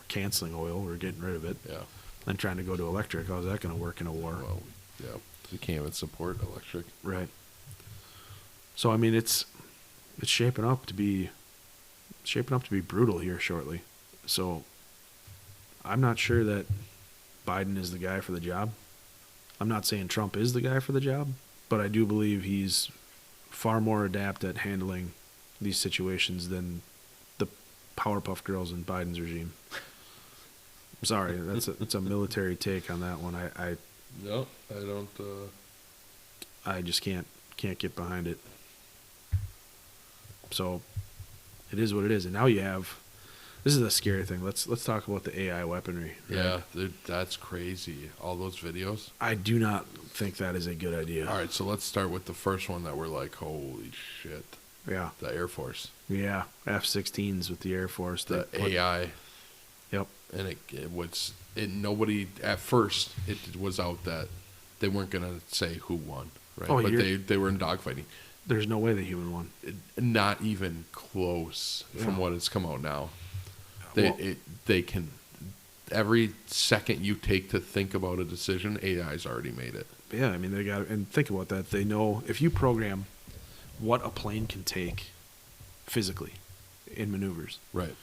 Speaker 1: canceling oil. We're getting rid of it.
Speaker 2: Yeah.
Speaker 1: And trying to go to electric. How's that going to work in a war?
Speaker 2: Well, yeah. We can't even support electric.
Speaker 1: Right. So, I mean, it's shaping up to be brutal here shortly. So, I'm not sure that Biden is the guy for the job. I'm not saying Trump is the guy for the job, but I do believe he's far more adept at handling these situations than the Powerpuff Girls in Biden's regime. I'm sorry, it's a military take on that one.
Speaker 2: No, I don't.
Speaker 1: I just can't get behind it. So, it is what it is. And now you have. This is the scary thing. Let's talk about the AI weaponry. Right?
Speaker 2: Yeah, that's crazy. All those videos.
Speaker 1: I do not think that is a good idea.
Speaker 2: All right, so let's start with the first one that we're like, holy shit.
Speaker 1: Yeah.
Speaker 2: The Air Force.
Speaker 1: Yeah, F-16s with the Air Force.
Speaker 2: The AI.
Speaker 1: Yep.
Speaker 2: And nobody at first it was out that they weren't gonna say who won, right?
Speaker 1: Oh,
Speaker 2: but they were in dogfighting.
Speaker 1: There's no way the human won.
Speaker 2: Not even close from what has come out now. They can, every second you take to think about a decision, AI's already made it.
Speaker 1: Yeah, I mean, and think about that. They know if you program what a plane can take physically in maneuvers.
Speaker 2: Right.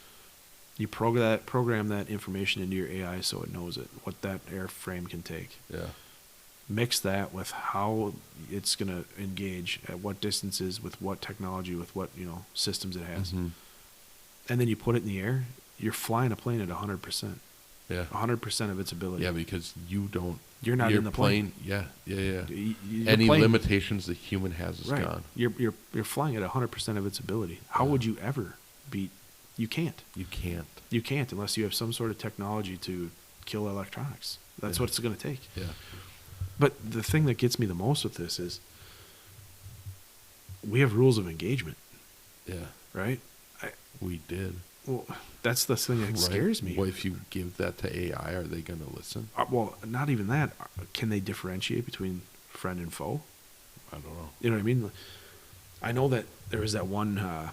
Speaker 1: You program that information into your AI so it knows it, what that airframe can take.
Speaker 2: Yeah.
Speaker 1: Mix that with how it's going to engage, at what distances, with what technology, with what systems it has. Mm-hmm. And then you put it in the air, you're flying a plane at 100%.
Speaker 2: Yeah.
Speaker 1: 100% of its ability.
Speaker 2: Yeah, because you're
Speaker 1: not in the plane.
Speaker 2: Yeah. Any limitations the human has is gone.
Speaker 1: You're flying at 100% of its ability. How would you ever beat? You can't.
Speaker 2: You can't
Speaker 1: unless you have some sort of technology to kill electronics. That's what it's going to take.
Speaker 2: Yeah.
Speaker 1: But the thing that gets me the most with this is we have rules of engagement.
Speaker 2: Yeah.
Speaker 1: Right?
Speaker 2: We did.
Speaker 1: Well, that's the thing that scares me.
Speaker 2: Well, if you give that to AI, are they going to listen?
Speaker 1: Well, not even that. Can they differentiate between friend and foe?
Speaker 2: I don't know.
Speaker 1: You know what I mean? I know that there was that one,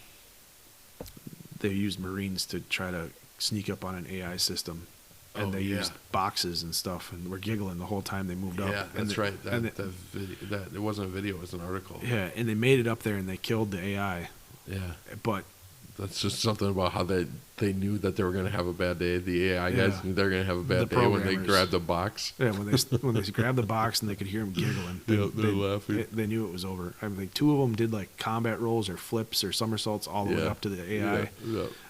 Speaker 1: they used Marines to try to sneak up on an AI system. And they used boxes and stuff, and were giggling the whole time they moved up.
Speaker 2: Yeah, that's right. It wasn't a video; it was an article.
Speaker 1: Yeah, and they made it up there, and they killed the AI.
Speaker 2: Yeah,
Speaker 1: but
Speaker 2: That's just something about how they knew that they were going to have a bad day. The AI guys
Speaker 1: Yeah.
Speaker 2: knew they were going to have a bad
Speaker 1: The
Speaker 2: day when they
Speaker 1: programmers.
Speaker 2: grabbed the box.
Speaker 1: Yeah, when they grabbed the box and they could hear them giggling,
Speaker 2: Yeah, they're laughing.
Speaker 1: They knew it was over. I think 2 of them did like combat rolls or flips or somersaults all the way up to the AI,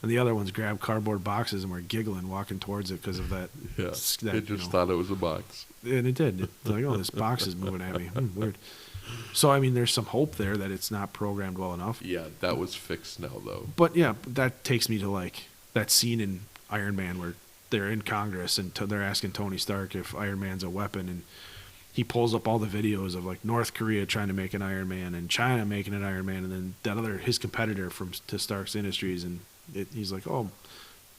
Speaker 1: and the other ones grabbed cardboard boxes and were giggling walking towards it because of that.
Speaker 2: Yeah,
Speaker 1: that,
Speaker 2: it just thought it was a box.
Speaker 1: And it did. It's like, oh, this box is moving at me. Weird. So I mean, there's some hope there that it's not programmed well enough.
Speaker 2: Yeah, that was fixed now though.
Speaker 1: But yeah, that takes me to like that scene in Iron Man where they're in Congress and they're asking Tony Stark if Iron Man's a weapon, and he pulls up all the videos of like North Korea trying to make an Iron Man and China making an Iron Man, and then his competitor to Stark's Industries, and he's like, oh,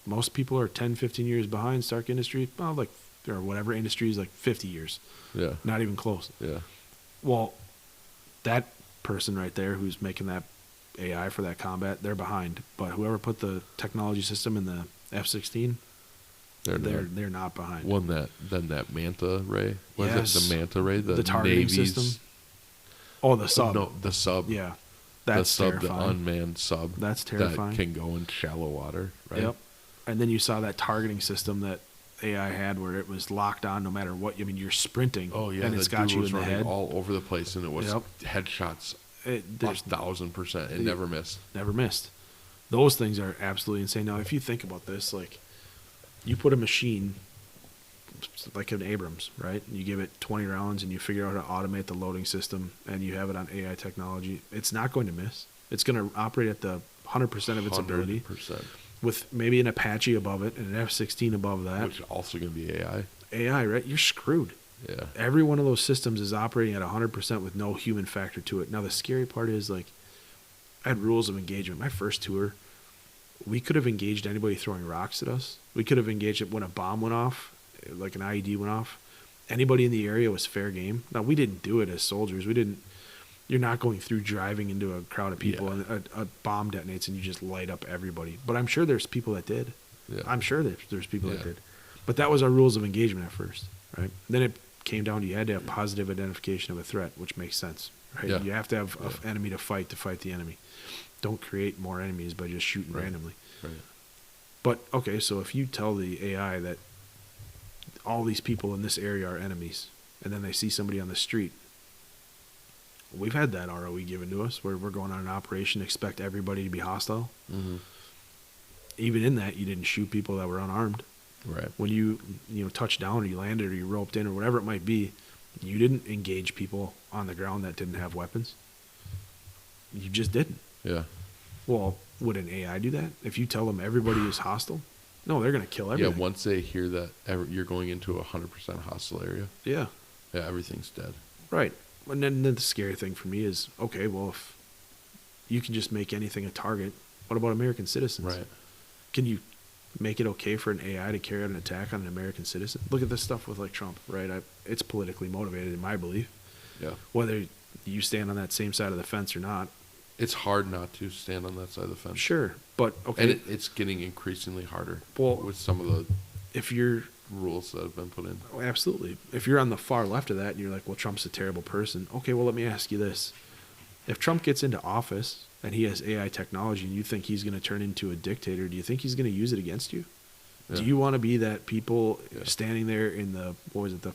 Speaker 1: most people are 10, 15 years behind Stark Industries, well, like, or whatever industries, like 50 years.
Speaker 2: Yeah.
Speaker 1: Not even close.
Speaker 2: Yeah.
Speaker 1: Well, that person right there who's making that AI for that combat, they're behind. But whoever put the technology system in the F-16, they're not behind.
Speaker 2: That manta ray. Was
Speaker 1: Yes.
Speaker 2: it the manta ray? The
Speaker 1: targeting
Speaker 2: Navy's
Speaker 1: system. Oh, the sub.
Speaker 2: No, the sub.
Speaker 1: Yeah, that's
Speaker 2: the
Speaker 1: terrifying.
Speaker 2: The unmanned sub.
Speaker 1: That's terrifying.
Speaker 2: That can go in shallow water. Right.
Speaker 1: Yep. And then you saw that targeting system that AI had where it was locked on no matter what. I mean, you're sprinting.
Speaker 2: Oh yeah,
Speaker 1: and it's got you in the head
Speaker 2: all over the place, and it was headshots.
Speaker 1: There's
Speaker 2: 1,000%. It never missed.
Speaker 1: Never missed. Those things are absolutely insane. Now, if you think about this, like you put a machine like an Abrams, right? You give it 20 rounds and you figure out how to automate the loading system, and you have it on AI technology. It's not going to miss. It's going to operate at the 100% of its ability.
Speaker 2: 100%.
Speaker 1: With maybe an Apache above it and an F-16 above that.
Speaker 2: Which is also going to be AI.
Speaker 1: AI, right? You're screwed.
Speaker 2: Yeah.
Speaker 1: Every one of those systems is operating at 100% with no human factor to it. Now, the scary part is, like, I had rules of engagement. My first tour, we could have engaged anybody throwing rocks at us. We could have engaged it when a bomb went off, like an IED went off. Anybody in the area was fair game. Now, we didn't do it as soldiers. You're not going through driving into a crowd of people and a bomb detonates and you just light up everybody. But I'm sure there's people that did.
Speaker 2: Yeah.
Speaker 1: I'm sure there's people that did. But that was our rules of engagement at first, right? Then it came down to you had to have positive identification of a threat, which makes sense, right? Yeah. You have to have an enemy to fight the enemy. Don't create more enemies by just shooting randomly.
Speaker 2: Right.
Speaker 1: But, okay, so if you tell the AI that all these people in this area are enemies, and then they see somebody on the street, we've had that ROE given to us where we're going on an operation, expect everybody to be hostile.
Speaker 2: Mm-hmm.
Speaker 1: Even in that, you didn't shoot people that were unarmed.
Speaker 2: Right.
Speaker 1: When you touched down or you landed or you roped in or whatever it might be, you didn't engage people on the ground that didn't have weapons. You just didn't.
Speaker 2: Yeah.
Speaker 1: Well, would an AI do that? If you tell them everybody is hostile? No, they're going to kill everything.
Speaker 2: Yeah, once they hear that you're going into a 100% hostile area.
Speaker 1: Yeah.
Speaker 2: Yeah, everything's dead.
Speaker 1: Right. And then the scary thing for me is, okay, well, if you can just make anything a target, what about American citizens?
Speaker 2: Right.
Speaker 1: Can you make it okay for an AI to carry out an attack on an American citizen? Look at this stuff with, like, Trump, right? It's politically motivated, in my belief.
Speaker 2: Yeah.
Speaker 1: Whether you stand on that same side of the fence or not.
Speaker 2: It's hard not to stand on that side of the fence.
Speaker 1: Sure, but, okay.
Speaker 2: And it's getting increasingly harder with some of
Speaker 1: the
Speaker 2: rules that have been put in.
Speaker 1: Oh, absolutely. If you're on the far left of that and you're like, well, Trump's a terrible person. Okay, well, let me ask you this. If Trump gets into office and he has AI technology and you think he's going to turn into a dictator, do you think he's going to use it against you? Yeah. Do you want to be that people standing there in the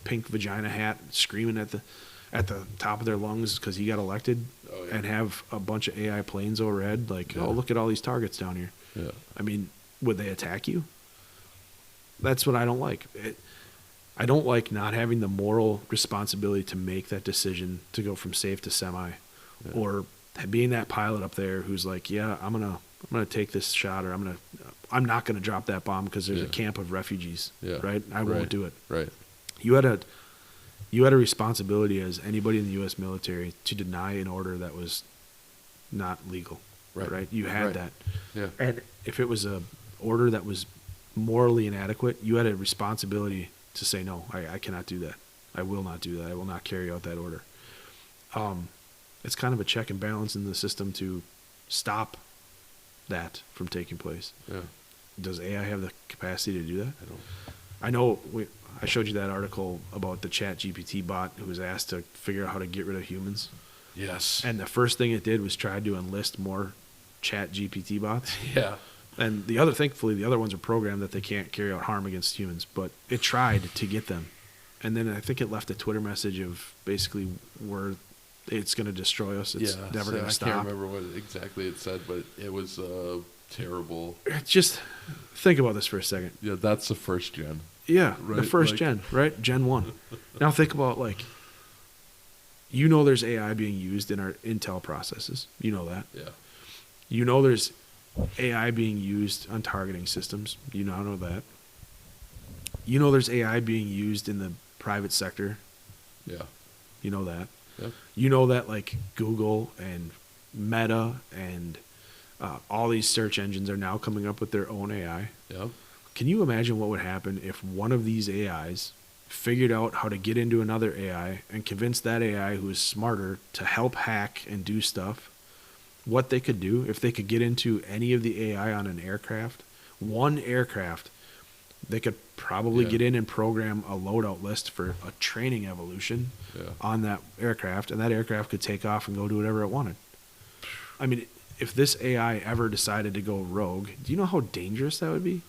Speaker 1: pink vagina hat, screaming at the top of their lungs because he got elected and have a bunch of AI planes overhead? Like, oh, look at all these targets down here.
Speaker 2: Yeah.
Speaker 1: I mean, would they attack you? That's what I don't like. I don't like not having the moral responsibility to make that decision to go from safe to semi, or being that pilot up there who's like, yeah, I'm gonna take this shot, or I'm not gonna drop that bomb because there's a camp of refugees.
Speaker 2: Yeah.
Speaker 1: Right. I won't do it.
Speaker 2: Right.
Speaker 1: You had a responsibility as anybody in the U.S. military to deny an order that was not legal. Right. You had that.
Speaker 2: Yeah.
Speaker 1: And if it was a order that was morally inadequate, you had a responsibility to say, no, I cannot do that. I will not do that. I will not carry out that order. It's kind of a check and balance in the system to stop that from taking place.
Speaker 2: Yeah.
Speaker 1: Does AI have the capacity to do that?
Speaker 2: I don't.
Speaker 1: I know I showed you that article about the ChatGPT bot who was asked to figure out how to get rid of humans.
Speaker 2: Yes.
Speaker 1: And the first thing it did was try to enlist more chat GPT bots.
Speaker 2: Yeah.
Speaker 1: And thankfully, the other ones are programmed that they can't carry out harm against humans. But it tried to get them. And then I think it left a Twitter message of basically where it's going to destroy us. It's never going to stop.
Speaker 2: I can't remember what exactly it said, but it was terrible.
Speaker 1: Just think about this for a second.
Speaker 2: Yeah, that's the first gen.
Speaker 1: Yeah,
Speaker 2: right?
Speaker 1: The first gen, right? Gen 1. Now think about, like, there's AI being used in our Intel processes. You know that.
Speaker 2: Yeah.
Speaker 1: There's AI being used on targeting systems. You now know that. There's AI being used in the private sector.
Speaker 2: Yeah.
Speaker 1: You know that.
Speaker 2: Yeah.
Speaker 1: That, like, Google and Meta and all these search engines are now coming up with their own AI.
Speaker 2: Yeah.
Speaker 1: Can you imagine what would happen if one of these AIs figured out how to get into another AI and convince that AI who is smarter to help hack and do stuff? What they could do if they could get into any of the AI on an aircraft, one aircraft, they could probably get in and program a loadout list for a training evolution on that aircraft, and that aircraft could take off and go do whatever it wanted. I mean, if this AI ever decided to go rogue, do you know how dangerous that would be?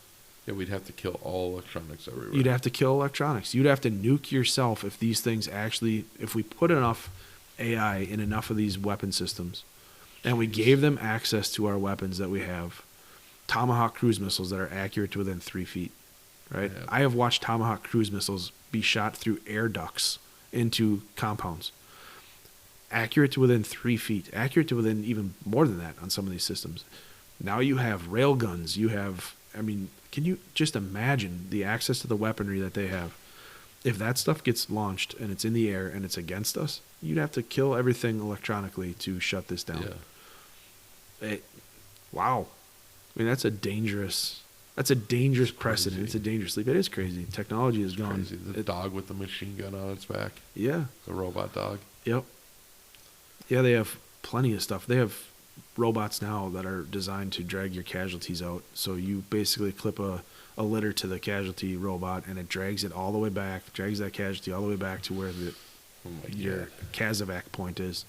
Speaker 2: Yeah, we'd have to kill all electronics everywhere.
Speaker 1: You'd have to kill electronics. You'd have to nuke yourself if these things if we put enough AI in enough of these weapon systems, and we gave them access to our weapons that we have, Tomahawk cruise missiles that are accurate to within 3 feet, right?
Speaker 2: Yeah.
Speaker 1: I have watched Tomahawk cruise missiles be shot through air ducts into compounds. Accurate to within 3 feet, accurate to within even more than that on some of these systems. Now you have rail guns. Can you just imagine the access to the weaponry that they have? If that stuff gets launched and it's in the air and it's against us, you'd have to kill everything electronically to shut this down.
Speaker 2: Yeah.
Speaker 1: Wow. I mean, that's a dangerous precedent. It's a dangerous leap. It is crazy. Technology has gone.
Speaker 2: Crazy. The dog with the machine gun on its back.
Speaker 1: Yeah.
Speaker 2: The robot dog.
Speaker 1: Yep. Yeah, they have plenty of stuff. They have robots now that are designed to drag your casualties out. So you basically clip a litter to the casualty robot, and it drags it all the way back, drags that casualty all the way back to where your Kazovac point is.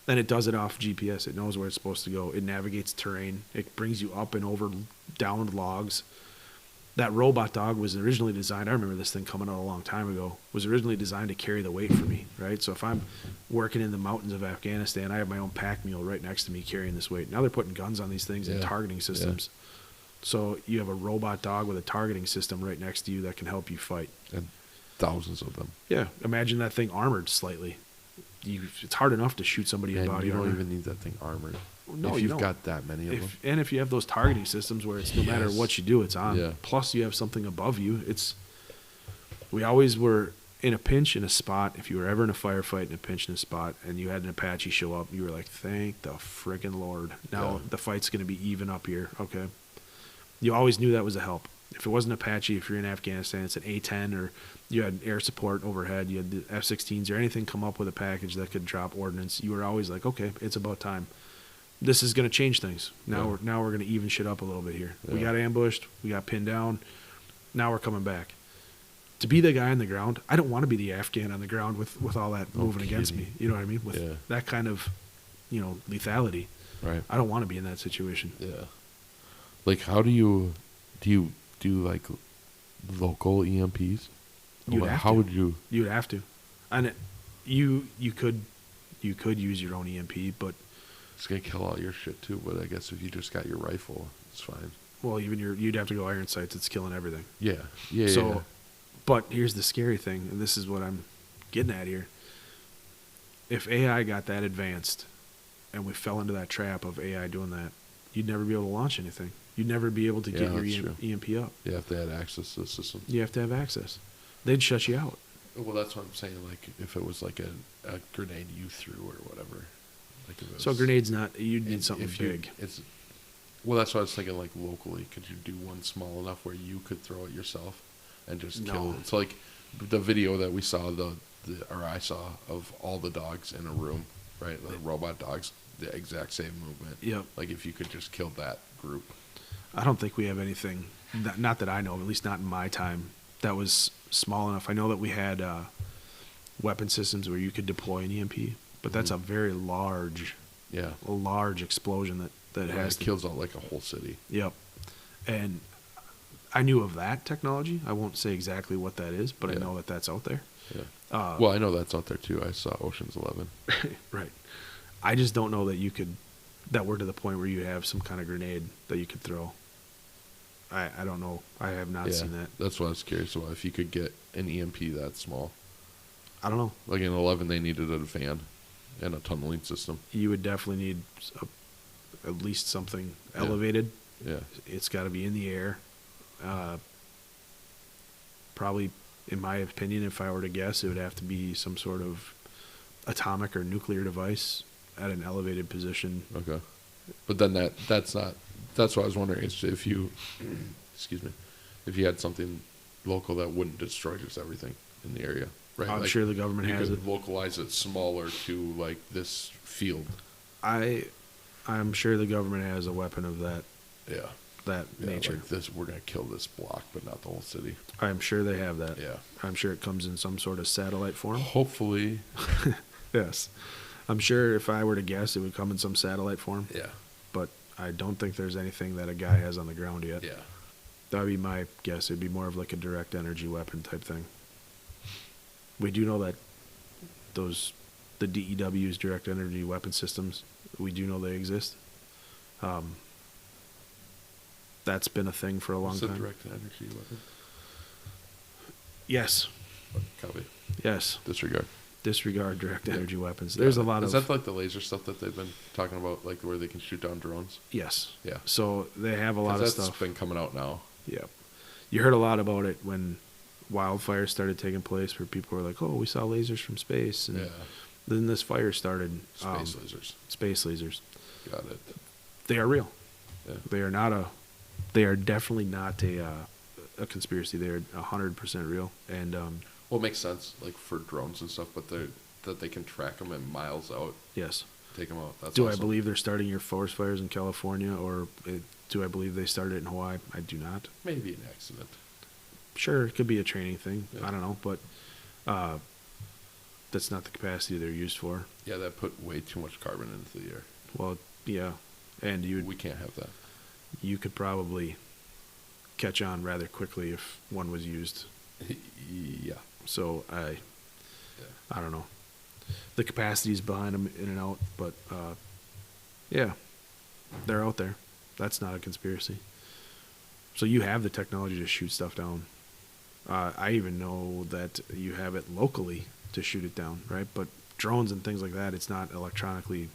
Speaker 1: Then it does it off GPS. It knows where it's supposed to go. It navigates terrain. It brings you up and over downed logs. That robot dog was originally designed, I remember this thing coming out a long time ago, was originally designed to carry the weight for me, right? So if I'm working in the mountains of Afghanistan, I have my own pack mule right next to me carrying this weight. Now they're putting guns on these things and targeting systems. Yeah. So you have a robot dog with a targeting system right next to you that can help you fight.
Speaker 2: And thousands of them.
Speaker 1: Yeah. Imagine that thing armored slightly. It's hard enough to shoot somebody in body armor.
Speaker 2: You don't even need that thing armored.
Speaker 1: No,
Speaker 2: if you've got that many of them.
Speaker 1: And if you have those targeting systems where it's no matter what you do, it's on.
Speaker 2: Yeah.
Speaker 1: Plus you have something above you. We always were in a pinch in a spot. If you were ever in a firefight in a pinch in a spot and you had an Apache show up, you were like, thank the friggin' Lord. Now the fight's going to be even up here. Okay. You always knew that was a help. If it wasn't Apache, if you're in Afghanistan, it's an A-10 or you had air support overhead, you had the F-16s or anything come up with a package that could drop ordnance, you were always like, okay, it's about time. This is going to change things. Now we're going to even shit up a little bit here. Yeah. We got ambushed. We got pinned down. Now we're coming back. To be the guy on the ground, I don't want to be the Afghan on the ground with all that moving against me. You know what I mean? With that kind of, lethality.
Speaker 2: Right.
Speaker 1: I don't want to be in that situation.
Speaker 2: Yeah. Like, how do you do like local EMPs? How would you?
Speaker 1: You'd have to. And you could use your own EMP, but
Speaker 2: it's gonna kill all your shit too. But I guess if you just got your rifle, it's fine.
Speaker 1: Well, even you'd have to go iron sights. It's killing everything.
Speaker 2: Yeah.
Speaker 1: But here's the scary thing, and this is what I'm getting at here. If AI got that advanced, and we fell into that trap of AI doing that, you'd never be able to launch anything. You'd never be able to get your EMP up.
Speaker 2: You have to have access to the system.
Speaker 1: You have to have access. They'd shut you out.
Speaker 2: Well, that's what I'm saying. Like, if it was like a grenade you threw or whatever.
Speaker 1: So a grenade's not. You'd need something big.
Speaker 2: Well, that's what I was thinking. Like locally, could you do one small enough where you could throw it yourself and just kill? It's like the video that we saw, or I saw of all the dogs in a room, right? The robot dogs, the exact same movement.
Speaker 1: Yep.
Speaker 2: Like if you could just kill that group.
Speaker 1: I don't think we have anything. Not that I know of, at least not in my time, that was small enough. I know that we had weapon systems where you could deploy an EMP. But that's a very large explosion that that has
Speaker 2: it kills out like a whole city.
Speaker 1: Yep. And I knew of that technology. I won't say exactly what that is, but I know that that's out there.
Speaker 2: Yeah. Well, I know that's out there too. I saw Ocean's 11.
Speaker 1: Right. I just don't know that we're to the point where you have some kind of grenade that you could throw. I don't know. I have not seen that.
Speaker 2: That's what I was curious about. If you could get an EMP that small.
Speaker 1: I don't know.
Speaker 2: Like in 11, they needed a fan and a tunneling system.
Speaker 1: You would definitely need at least something elevated.
Speaker 2: Yeah.
Speaker 1: It's got to be in the air. Probably, in my opinion, if I were to guess, it would have to be some sort of atomic or nuclear device at an elevated position.
Speaker 2: Okay. But then that's what I was wondering is if you, excuse me, if you had something local that wouldn't destroy just everything in the area. Right?
Speaker 1: I'm sure the government has it.
Speaker 2: You could localize it smaller to like this field.
Speaker 1: I'm sure the government has a weapon of that.
Speaker 2: Yeah.
Speaker 1: That nature.
Speaker 2: Like this, we're gonna kill this block, but not the whole city.
Speaker 1: I'm sure they have that.
Speaker 2: Yeah.
Speaker 1: I'm sure it comes in some sort of satellite form.
Speaker 2: Hopefully.
Speaker 1: Yes. I'm sure if I were to guess, it would come in some satellite form.
Speaker 2: Yeah.
Speaker 1: But I don't think there's anything that a guy has on the ground yet.
Speaker 2: Yeah.
Speaker 1: That would be my guess. It'd be more of like a direct energy weapon type thing. We do know that the DEW's direct energy weapon systems, we do know they exist. That's been a thing for a long time.
Speaker 2: What's a direct energy weapon?
Speaker 1: Yes.
Speaker 2: Copy.
Speaker 1: Yes. Disregard direct energy weapons. There's a lot of...
Speaker 2: Is that like the laser stuff that they've been talking about, like where they can shoot down drones?
Speaker 1: Yes.
Speaker 2: Yeah.
Speaker 1: So they have a lot of stuff.
Speaker 2: That's been coming out now.
Speaker 1: Yeah. You heard a lot about it when wildfires started taking place, where people were like, oh, we saw lasers from space. And then this fire started.
Speaker 2: Space lasers.
Speaker 1: Space lasers.
Speaker 2: Got it.
Speaker 1: They are real.
Speaker 2: Yeah.
Speaker 1: They are definitely not a conspiracy. They're 100% real. And
Speaker 2: well, it makes sense, like for drones and stuff, but that they can track them at miles out.
Speaker 1: Yes.
Speaker 2: Take them out. That's
Speaker 1: do
Speaker 2: awesome.
Speaker 1: I believe they're starting your forest fires in California, or do I believe they started it in Hawaii? I do not.
Speaker 2: Maybe an accident.
Speaker 1: Sure, it could be a training thing.
Speaker 2: Yeah.
Speaker 1: I don't know, but that's not the capacity they're used for.
Speaker 2: Yeah, that put way too much carbon into the air.
Speaker 1: Well, yeah, and
Speaker 2: we can't have that.
Speaker 1: You could probably catch on rather quickly if one was used.
Speaker 2: Yeah.
Speaker 1: So I don't know. The capacity's behind them in and out, but yeah, they're out there. That's not a conspiracy. So you have the technology to shoot stuff down. I even know that you have it locally to shoot it down, right? But drones and things like that, it's not electronically.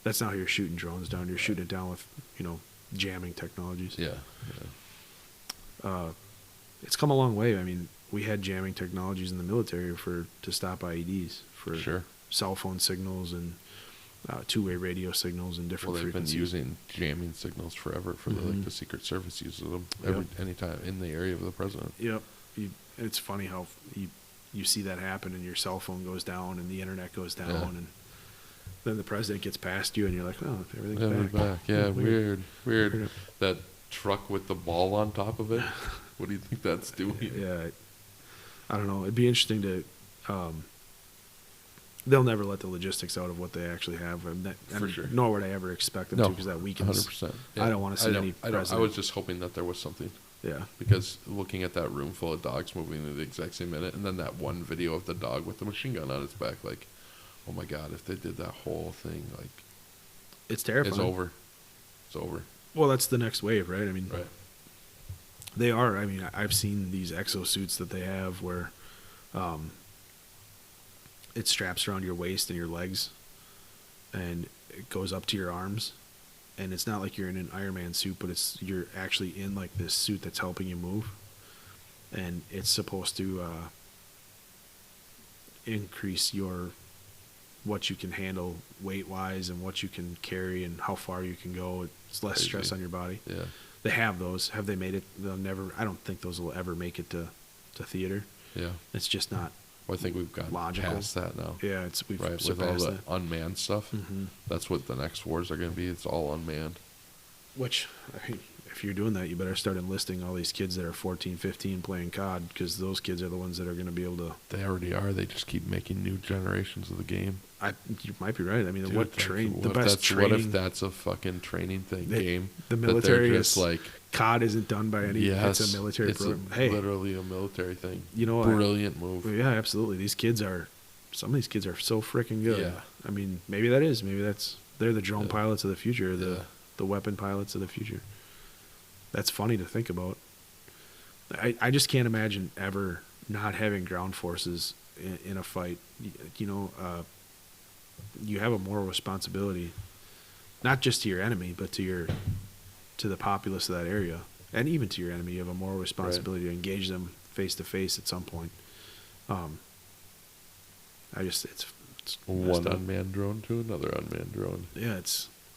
Speaker 1: That's not how you're shooting drones down. You're shooting it down with, jamming technologies.
Speaker 2: Yeah.
Speaker 1: It's come a long way. I mean, we had jamming technologies in the military to stop IEDs for cell phone signals and two-way radio signels and different frequencies.
Speaker 2: They've been using jamming signals forever for the Secret Service uses them anytime in the area of the president.
Speaker 1: Yep. It's funny how you see that happen and your cell phone goes down and the internet goes down and then the president gets past you and you're like, oh, everything's back.
Speaker 2: Yeah, weird. That truck with the ball on top of it. What do you think that's doing?
Speaker 1: Yeah, I don't know. It'd be interesting to. They'll never let the logistics out of what they actually have,
Speaker 2: for sure.
Speaker 1: Nor would I ever expect them to, because that weakens.
Speaker 2: 100%.
Speaker 1: I don't want to see any president.
Speaker 2: I was just hoping that there was something.
Speaker 1: Yeah.
Speaker 2: Because looking at that room full of dogs moving at the exact same minute, and then that one video of the dog with the machine gun on its back, like, oh my God, if they did that whole thing, like,
Speaker 1: it's terrifying.
Speaker 2: It's over.
Speaker 1: Well, that's the next wave, right? I mean,
Speaker 2: right.
Speaker 1: They are. I mean, I've seen these exosuits that they have where it straps around your waist and your legs, and it goes up to your arms. And it's not like you're in an Iron Man suit, but you're actually in like this suit that's helping you move. And it's supposed to increase what you can handle weight-wise and what you can carry and how far you can go. It's less stress on your body.
Speaker 2: Yeah.
Speaker 1: They have those. Have they made it? They'll never. I don't think those will ever make it to theater.
Speaker 2: Yeah.
Speaker 1: It's just not.
Speaker 2: Well, I think we've got past that now.
Speaker 1: Yeah, we've
Speaker 2: surpassed with all the unmanned stuff. Mm-hmm. That's what the next wars are going to be. It's all unmanned.
Speaker 1: Which, I mean, if you're doing that, you better start enlisting all these kids that are 14, 15 playing COD, because those kids are the ones that are going to be able to.
Speaker 2: They already are. They just keep making new generations of the game.
Speaker 1: You might be right. I mean,
Speaker 2: Dude,
Speaker 1: what best training?
Speaker 2: What if that's a fucking training game?
Speaker 1: The military
Speaker 2: is
Speaker 1: like COD isn't done by any.
Speaker 2: Yes,
Speaker 1: it's a military program. Hey,
Speaker 2: literally a military thing.
Speaker 1: You know,
Speaker 2: brilliant move.
Speaker 1: Yeah, absolutely. Some of these kids are so freaking good.
Speaker 2: Yeah.
Speaker 1: I mean, maybe they're the drone pilots of the future, the weapon pilots of the future. That's funny to think about. I just can't imagine ever not having ground forces in a fight. You know, you have a moral responsibility, not just to your enemy, but to the populace of that area, and even to your enemy. You have a moral responsibility to engage them face to face at some point. It's
Speaker 2: one unmanned drone to another unmanned drone.
Speaker 1: Yeah,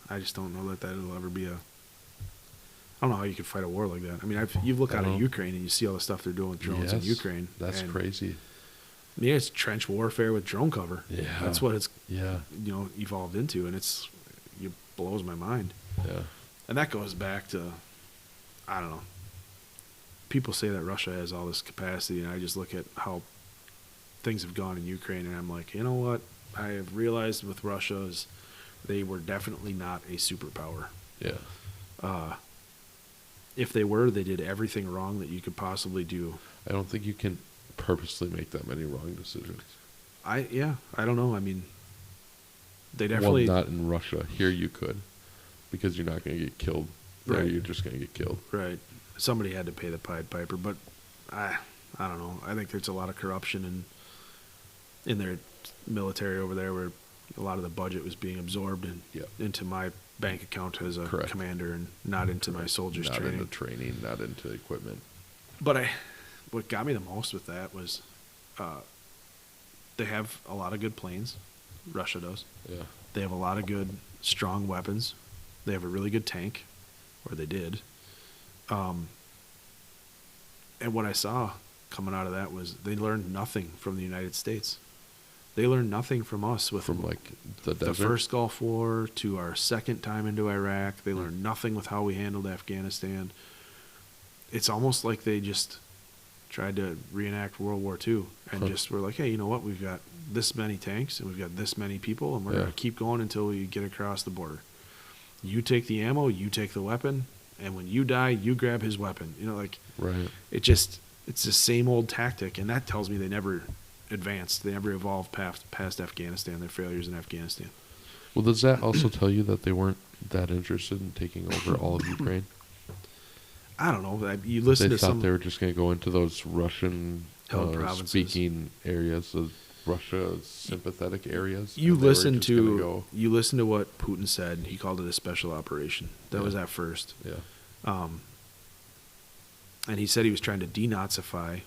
Speaker 1: I just don't know that it'll ever be I don't know how you could fight a war like that. I mean, you look out at Ukraine and you see all the stuff they're doing with drones in Ukraine.
Speaker 2: That's crazy.
Speaker 1: Yeah, it's trench warfare with drone cover.
Speaker 2: Yeah,
Speaker 1: that's what it's evolved into, and it blows my mind.
Speaker 2: Yeah,
Speaker 1: and that goes back to, I don't know. People say that Russia has all this capacity, and I just look at how things have gone in Ukraine, and I'm like, you know what? I have realized with Russia is they were definitely not a superpower.
Speaker 2: Yeah.
Speaker 1: If they were, they did everything wrong that you could possibly do.
Speaker 2: I don't think you can purposely make that many wrong decisions.
Speaker 1: I don't know. I mean, they definitely...
Speaker 2: Well, not in Russia. Here you could, because you're not going to get killed. There you're just going to get killed.
Speaker 1: Right. Somebody had to pay the Pied Piper, but I don't know. I think there's a lot of corruption in their military over there, where a lot of the budget was being absorbed into my bank account as a commander, and not into my soldiers' training.
Speaker 2: Not into training, not into equipment.
Speaker 1: But what got me the most with that was they have a lot of good planes. Russia does.
Speaker 2: Yeah.
Speaker 1: They have a lot of good, strong weapons. They have a really good tank, or they did. And what I saw coming out of that was they learned nothing from the United States. They learned nothing from us from
Speaker 2: like the
Speaker 1: first Gulf War to our second time into Iraq. They learned nothing with how we handled Afghanistan. It's almost like they just tried to reenact World War II and just were like, hey, you know what? We've got this many tanks and we've got this many people, and we're going to keep going until we get across the border. You take the ammo, you take the weapon, and when you die, you grab his weapon. You know, like it's the same old tactic, and that tells me they never advanced. They never evolved past Afghanistan, their failures in Afghanistan.
Speaker 2: Well, does that also tell you that they weren't that interested in taking over all of Ukraine?
Speaker 1: I don't know. You listen
Speaker 2: they
Speaker 1: to
Speaker 2: thought they were just going to go into those Russian speaking areas, those Russia sympathetic areas.
Speaker 1: You listen to what Putin said. He called it a special operation. That was at first.
Speaker 2: Yeah.
Speaker 1: And he said he was trying to denazify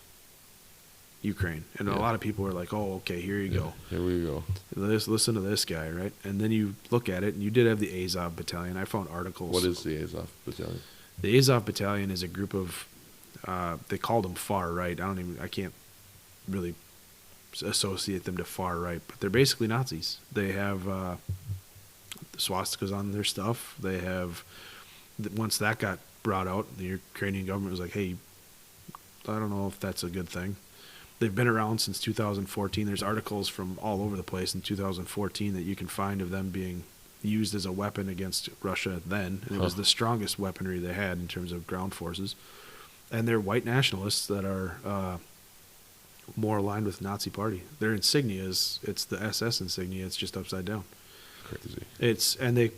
Speaker 1: Ukraine, and a lot of people were like, "Oh, okay, here you go.
Speaker 2: Here we go.
Speaker 1: Listen to this guy, right?" And then you look at it, and you did have the Azov Battalion. I found articles.
Speaker 2: What is the Azov Battalion?
Speaker 1: The Azov Battalion is a group of, they called them far right. I can't really associate them to far right, but they're basically Nazis. They have swastikas on their stuff. They have, once that got brought out, the Ukrainian government was like, hey, I don't know if that's a good thing. They've been around since 2014. There's articles from all over the place in 2014 that you can find of them being used as a weapon against Russia then. And it was the strongest weaponry they had in terms of ground forces. And they're white nationalists that are more aligned with the Nazi party. Their insignia it's the SS insignia. It's just upside down.
Speaker 2: Crazy.
Speaker 1: And they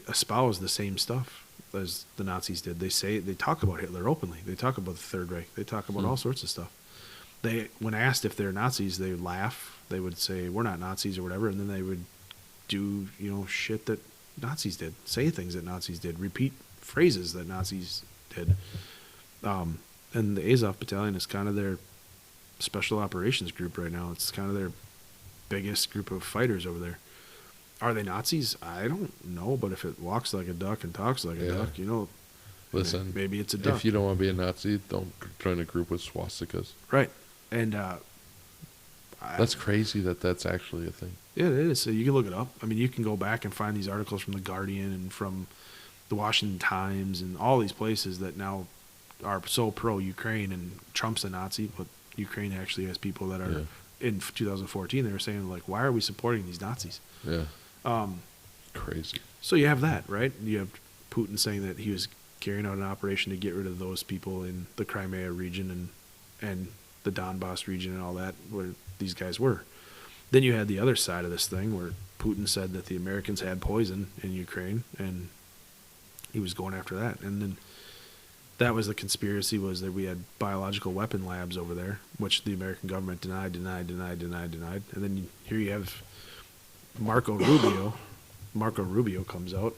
Speaker 1: espouse the same stuff as the Nazis did. They talk about Hitler openly. They talk about the Third Reich. They talk about all sorts of stuff. When asked if they're Nazis, they would laugh. They would say, we're not Nazis or whatever, and then they would do, shit that Nazis did, say things that Nazis did, repeat phrases that Nazis did. And the Azov Battalion is kind of their special operations group right now. It's kind of their biggest group of fighters over there. Are they Nazis? I don't know, but if it walks like a duck and talks like a duck,
Speaker 2: listen,
Speaker 1: maybe it's a duck.
Speaker 2: If you don't want to be a Nazi, don't join a group with swastikas.
Speaker 1: Right. And
Speaker 2: that's crazy that's actually a thing.
Speaker 1: Yeah, it is. So you can look it up. I mean, you can go back and find these articles from The Guardian and from the Washington Times and all these places that now are so pro-Ukraine, and Trump's a Nazi, but Ukraine actually has people that are, in 2014, they were saying, like, why are we supporting these Nazis?
Speaker 2: Yeah. Crazy.
Speaker 1: So you have that, right? You have Putin saying that he was carrying out an operation to get rid of those people in the Crimea region and the Donbass region and all that, where these guys were. Then you had the other side of this thing where Putin said that the Americans had poison in Ukraine, and he was going after that. And then that was the conspiracy, was that we had biological weapon labs over there, which the American government denied. And then here you have Marco Rubio. Marco Rubio comes out.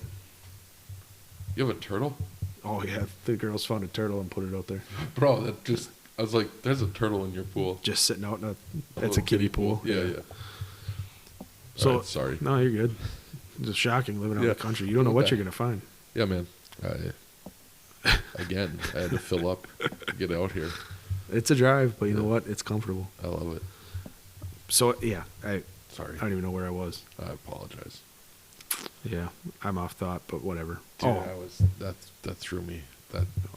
Speaker 2: You have a turtle?
Speaker 1: Oh, yeah. The girls found a turtle and put it out there.
Speaker 2: Bro, that just... I was like, there's a turtle in your pool.
Speaker 1: Just sitting out in a... It's a kiddie pool.
Speaker 2: Yeah.
Speaker 1: So,
Speaker 2: right, sorry.
Speaker 1: No, you're good. It's just shocking living out in the country. You don't know what you're going to find.
Speaker 2: Yeah, man. Again, I had to fill up to get out here.
Speaker 1: It's a drive, but you know what? It's comfortable.
Speaker 2: I love it.
Speaker 1: So, yeah.
Speaker 2: Sorry.
Speaker 1: I don't even know where I was.
Speaker 2: I apologize.
Speaker 1: Yeah, I'm off thought, but whatever.
Speaker 2: Dude, that threw me.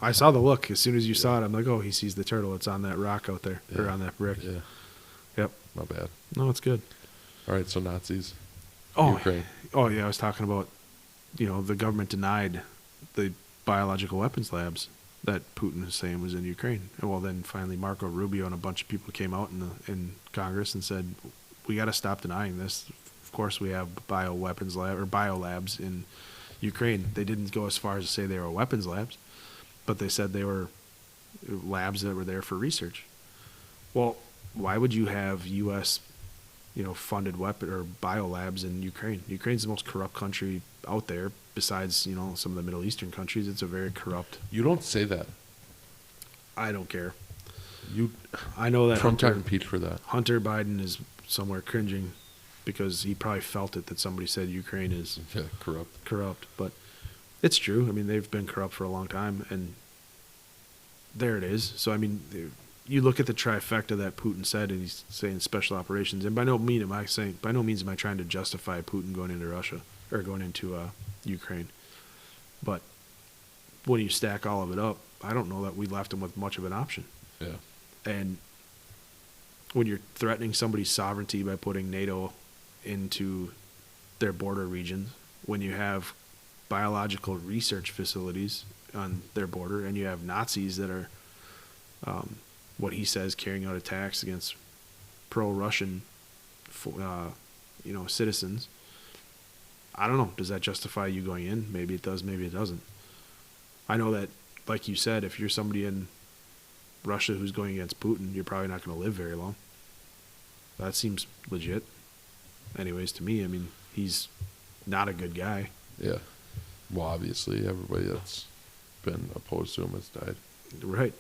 Speaker 1: I saw the look. As soon as you saw it, I'm like, oh, he sees the turtle. It's on that rock out there, or on that brick.
Speaker 2: Yeah.
Speaker 1: Yep.
Speaker 2: My bad.
Speaker 1: No, it's good.
Speaker 2: All right, so Nazis.
Speaker 1: Ukraine. Oh, yeah, I was talking about, the government denied the biological weapons labs that Putin is saying was in Ukraine. And well, then finally Marco Rubio and a bunch of people came out in Congress and said, we got to stop denying this. Of course we have biolabs in Ukraine. They didn't go as far as to say they were weapons labs, but they said they were labs that were there for research. Well, why would you have U.S. funded weapon or biolabs in Ukraine? Ukraine's the most corrupt country out there. Besides, some of the Middle Eastern countries, it's a very corrupt.
Speaker 2: You don't say that.
Speaker 1: I don't care. I know that
Speaker 2: Trump got impeached for that.
Speaker 1: Hunter Biden is somewhere cringing because he probably felt it that somebody said Ukraine is corrupt, but it's true. I mean, they've been corrupt for a long time, and there it is. So, I mean, you look at the trifecta that Putin said, and he's saying special operations, and by no means am I trying to justify Putin going into Russia or going into Ukraine, but when you stack all of it up, I don't know that we left him with much of an option.
Speaker 2: Yeah.
Speaker 1: And when you're threatening somebody's sovereignty by putting NATO into their border regions, when you have biological research facilities on their border, and you have Nazis that are, what he says, carrying out attacks against pro-Russian, citizens. I don't know. Does that justify you going in? Maybe it does. Maybe it doesn't. I know that, like you said, if you're somebody in Russia who's going against Putin, you're probably not going to live very long. That seems legit. Anyways, to me, I mean, he's not a good guy.
Speaker 2: Yeah. Well, obviously, everybody that's been opposed to him has died.
Speaker 1: Right.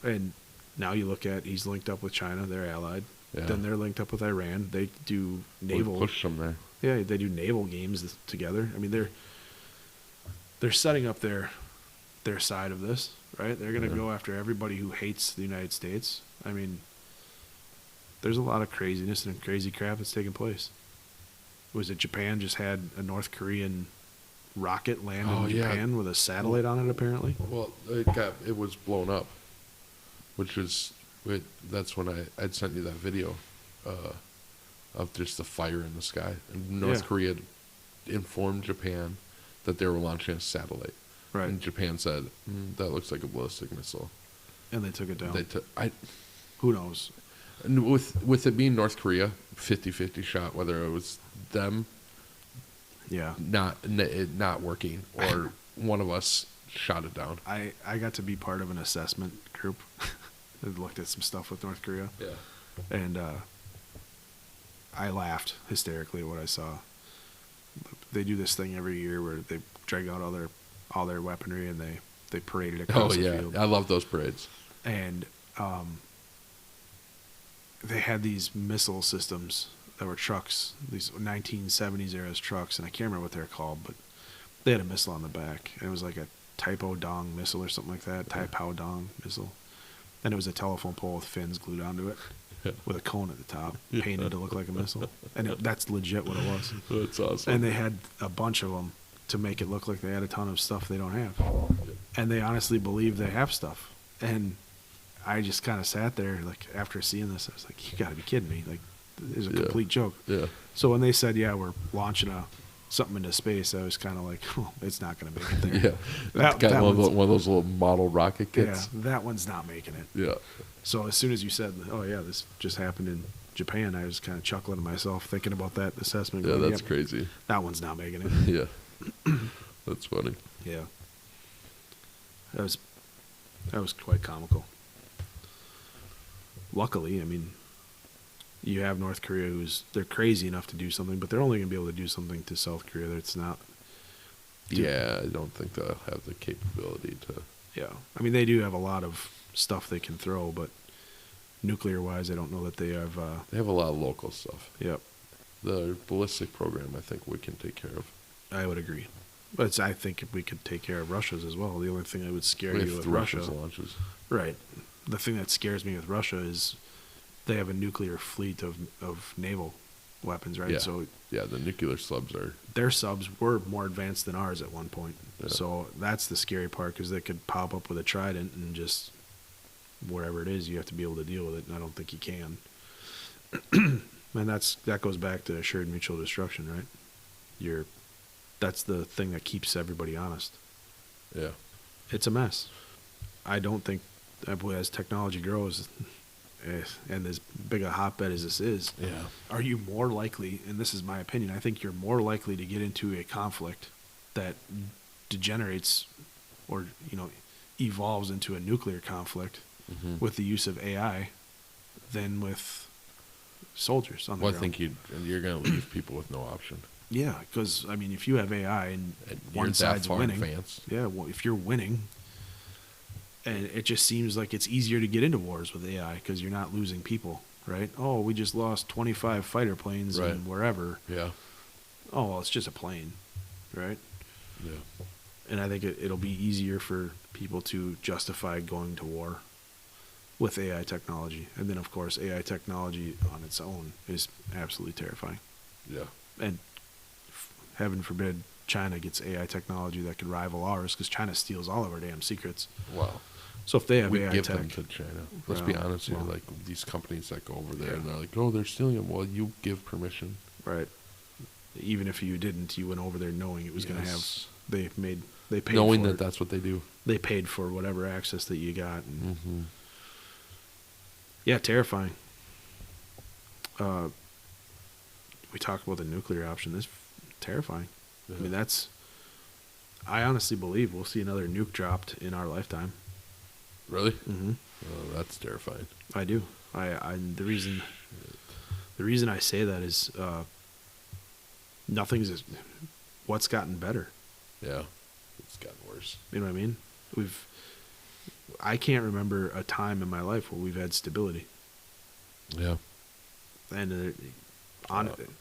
Speaker 1: And now you look at, he's linked up with China. They're allied. Yeah. Then they're linked up with Iran. They do naval.
Speaker 2: We push them there.
Speaker 1: Yeah, they do naval games together. I mean, they're setting up their side of this, right? They're going to go after everybody who hates the United States. I mean, there's a lot of craziness and crazy crap that's taking place. Was it Japan just had a North Korean rocket land in Japan with a satellite on it, apparently?
Speaker 2: Well, it was blown up, that's when I'd sent you that video of just the fire in the sky. And North Korea informed Japan that they were launching a satellite.
Speaker 1: Right.
Speaker 2: And Japan said, that looks like a ballistic missile.
Speaker 1: And they took it down.
Speaker 2: Who knows? And with it being North Korea, 50-50 shot, whether it was them not working or one of us shot it down.
Speaker 1: I got to be part of an assessment group that looked at some stuff with North Korea.
Speaker 2: Yeah.
Speaker 1: And I laughed hysterically at what I saw. They do this thing every year where they drag out all their weaponry and they parade it across the field.
Speaker 2: I love those parades.
Speaker 1: And they had these missile systems that were trucks, these 1970s era trucks, and I can't remember what they're called, but they had a missile on the back. And it was like a Typo Dong missile or something like that, Typo Dong missile. And it was a telephone pole with fins glued onto it with a cone at the top, painted to look like a missile. And that's legit what it was.
Speaker 2: That's awesome.
Speaker 1: And they had a bunch of them to make it look like they had a ton of stuff they don't have. And they honestly believe they have stuff. And I just kind of sat there, like, after seeing this, I was like, you got to be kidding me. Like, it's a complete joke.
Speaker 2: Yeah.
Speaker 1: So when they said, yeah, we're launching something into space, I was kind of like, well, it's not going to make it there.
Speaker 2: Yeah. Got one of those little model rocket kits.
Speaker 1: Yeah, that one's not making it.
Speaker 2: Yeah.
Speaker 1: So as soon as you said, oh, yeah, this just happened in Japan, I was kind of chuckling to myself thinking about that assessment.
Speaker 2: Yeah, that's crazy.
Speaker 1: That one's not making it.
Speaker 2: Yeah. That's funny.
Speaker 1: Yeah. That was quite comical. Luckily, I mean, you have North Korea they're crazy enough to do something, but they're only going to be able to do something to South Korea that's not.
Speaker 2: Yeah, I don't think they'll have the capability to.
Speaker 1: Yeah. I mean, they do have a lot of stuff they can throw, but nuclear-wise, I don't know that they have.
Speaker 2: They have a lot of local stuff.
Speaker 1: Yep.
Speaker 2: The ballistic program, I think we can take care of.
Speaker 1: I would agree. But I think if we could take care of Russia's as well. The only thing that would scare you with Russia.
Speaker 2: Launches.
Speaker 1: Right. The thing that scares me with Russia is they have a nuclear fleet of naval weapons, right?
Speaker 2: Yeah.
Speaker 1: So
Speaker 2: yeah, the nuclear subs are.
Speaker 1: Their subs were more advanced than ours at one point.
Speaker 2: Yeah. So
Speaker 1: that's the scary part, because they could pop up with a trident and just wherever it is, you have to be able to deal with it. And I don't think you can. And that goes back to assured mutual destruction, right? That's the thing that keeps everybody honest.
Speaker 2: Yeah.
Speaker 1: It's a mess. I don't think, as technology grows, and as big a hotbed as this is, are you more likely, and this is my opinion, I think you're more likely to get into a conflict that degenerates or, evolves into a nuclear conflict with the use of AI than with soldiers on the ground.
Speaker 2: I think you're going to leave people with no option.
Speaker 1: Yeah, because, I mean, if you have AI and one side's winning, if you're winning, and it just seems like it's easier to get into wars with AI because you're not losing people, right? Oh, we just lost 25 fighter planes and wherever.
Speaker 2: Yeah.
Speaker 1: Oh, well, it's just a plane, right?
Speaker 2: Yeah.
Speaker 1: And I think it'll be easier for people to justify going to war with AI technology. And then, of course, AI technology on its own is absolutely terrifying.
Speaker 2: Yeah.
Speaker 1: And heaven forbid China gets AI technology that could rival ours, because China steals all of our damn secrets.
Speaker 2: Wow.
Speaker 1: So if they have
Speaker 2: we
Speaker 1: AI
Speaker 2: give
Speaker 1: tech,
Speaker 2: them to China. Let's be honest here. Like these companies that go over there and they're like, "Oh, they're stealing them." Well, you give permission,
Speaker 1: right? Even if you didn't, you went over there knowing it was going to have. They paid
Speaker 2: knowing
Speaker 1: for
Speaker 2: that that's what they do.
Speaker 1: They paid for whatever access that you got. And yeah, terrifying. We talk about the nuclear option. This is terrifying. Yeah. I mean, I honestly believe we'll see another nuke dropped in our lifetime.
Speaker 2: Really? Mm-hmm. Oh, that's terrifying.
Speaker 1: I do. The reason I say that is what's gotten better.
Speaker 2: Yeah, it's gotten worse.
Speaker 1: You know what I mean? I can't remember a time in my life where we've had stability.
Speaker 2: Yeah.
Speaker 1: And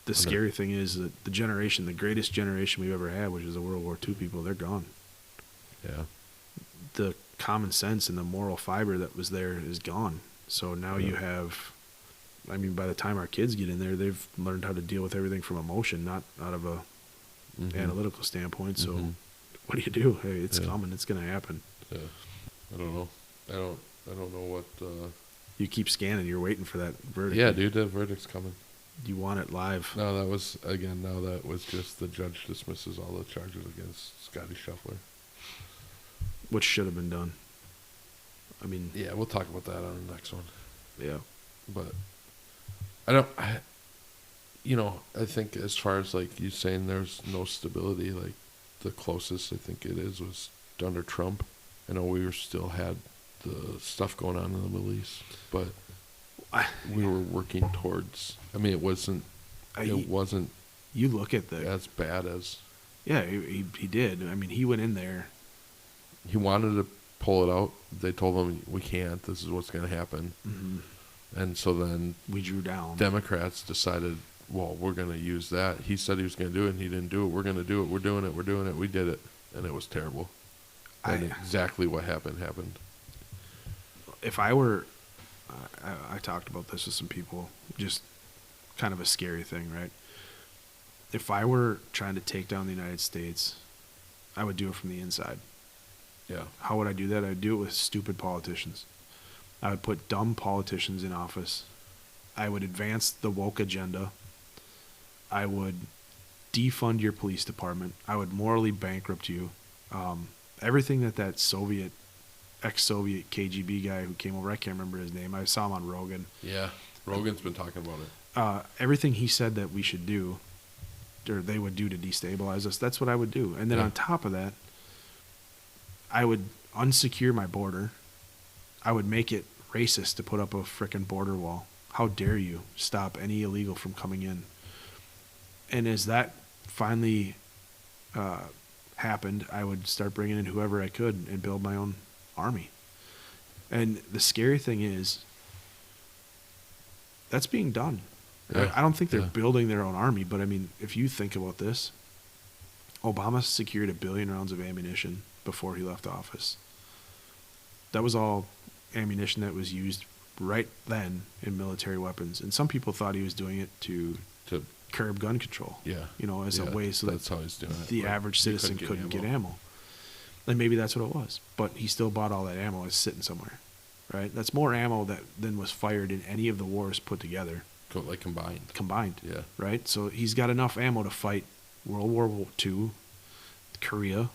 Speaker 1: the scary thing is that the greatest generation we've ever had, which is the World War II people, they're gone.
Speaker 2: Yeah.
Speaker 1: The common sense and the moral fiber that was there is gone. So now you have, I mean, by the time our kids get in there, they've learned how to deal with everything from emotion, not out of a analytical standpoint. So what do you do? Hey, it's coming. It's going to happen.
Speaker 2: Yeah. I don't know. I don't know what.
Speaker 1: You keep scanning. You're waiting for that verdict.
Speaker 2: Yeah, dude, that verdict's coming.
Speaker 1: You want it live.
Speaker 2: No, that was just the judge dismisses all the charges against Scotty Scheffler.
Speaker 1: Which should have been done. I mean...
Speaker 2: Yeah, we'll talk about that on the next one.
Speaker 1: Yeah.
Speaker 2: But I think as far as, like, you saying there's no stability, like, the closest I think it was under Trump. I know we still had the stuff going on in the Middle East, but we were working towards... I mean, it wasn't...
Speaker 1: You look at
Speaker 2: as bad as...
Speaker 1: Yeah, he did. I mean, he went in there...
Speaker 2: He wanted to pull it out. They told him, we can't. This is what's going to happen. Mm-hmm. And so then...
Speaker 1: We drew down.
Speaker 2: Democrats decided, well, we're going to use that. He said he was going to do it, and he didn't do it. We're going to do it. We're doing it. We're doing it. We did it. And it was terrible. And exactly what happened.
Speaker 1: If I were... I talked about this with some people. Just kind of a scary thing, right? If I were trying to take down the United States I would do it from the inside.
Speaker 2: Yeah.
Speaker 1: How would I do that? I would do it with stupid politicians. I would put dumb politicians in office. I would advance the woke agenda. I would defund your police department. I would morally bankrupt you. Everything that Soviet, ex-Soviet KGB guy who came over, I can't remember his name. I saw him on Rogan.
Speaker 2: Yeah. Rogan's been talking about it.
Speaker 1: Everything he said that we should do, or they would do to destabilize us, that's what I would do. And then on top of that, I would unsecure my border. I would make it racist to put up a frickin' border wall. How dare you stop any illegal from coming in? And as that finally happened, I would start bringing in whoever I could and build my own army. And the scary thing is, that's being done.
Speaker 2: Yeah.
Speaker 1: I don't think they're building their own army, but I mean, if you think about this, Obama secured 1 billion rounds of ammunition before he left office. That was all ammunition that was used right then in military weapons. And some people thought he was doing it to curb gun control.
Speaker 2: Yeah.
Speaker 1: As a way so
Speaker 2: that's how he's doing it.
Speaker 1: the average citizen couldn't get ammo. And maybe that's what it was. But he still bought all that ammo. It's sitting somewhere. Right? That's more ammo than was fired in any of the wars put together.
Speaker 2: Like combined.
Speaker 1: Combined.
Speaker 2: Yeah.
Speaker 1: Right? So he's got enough ammo to fight World War II, Korea,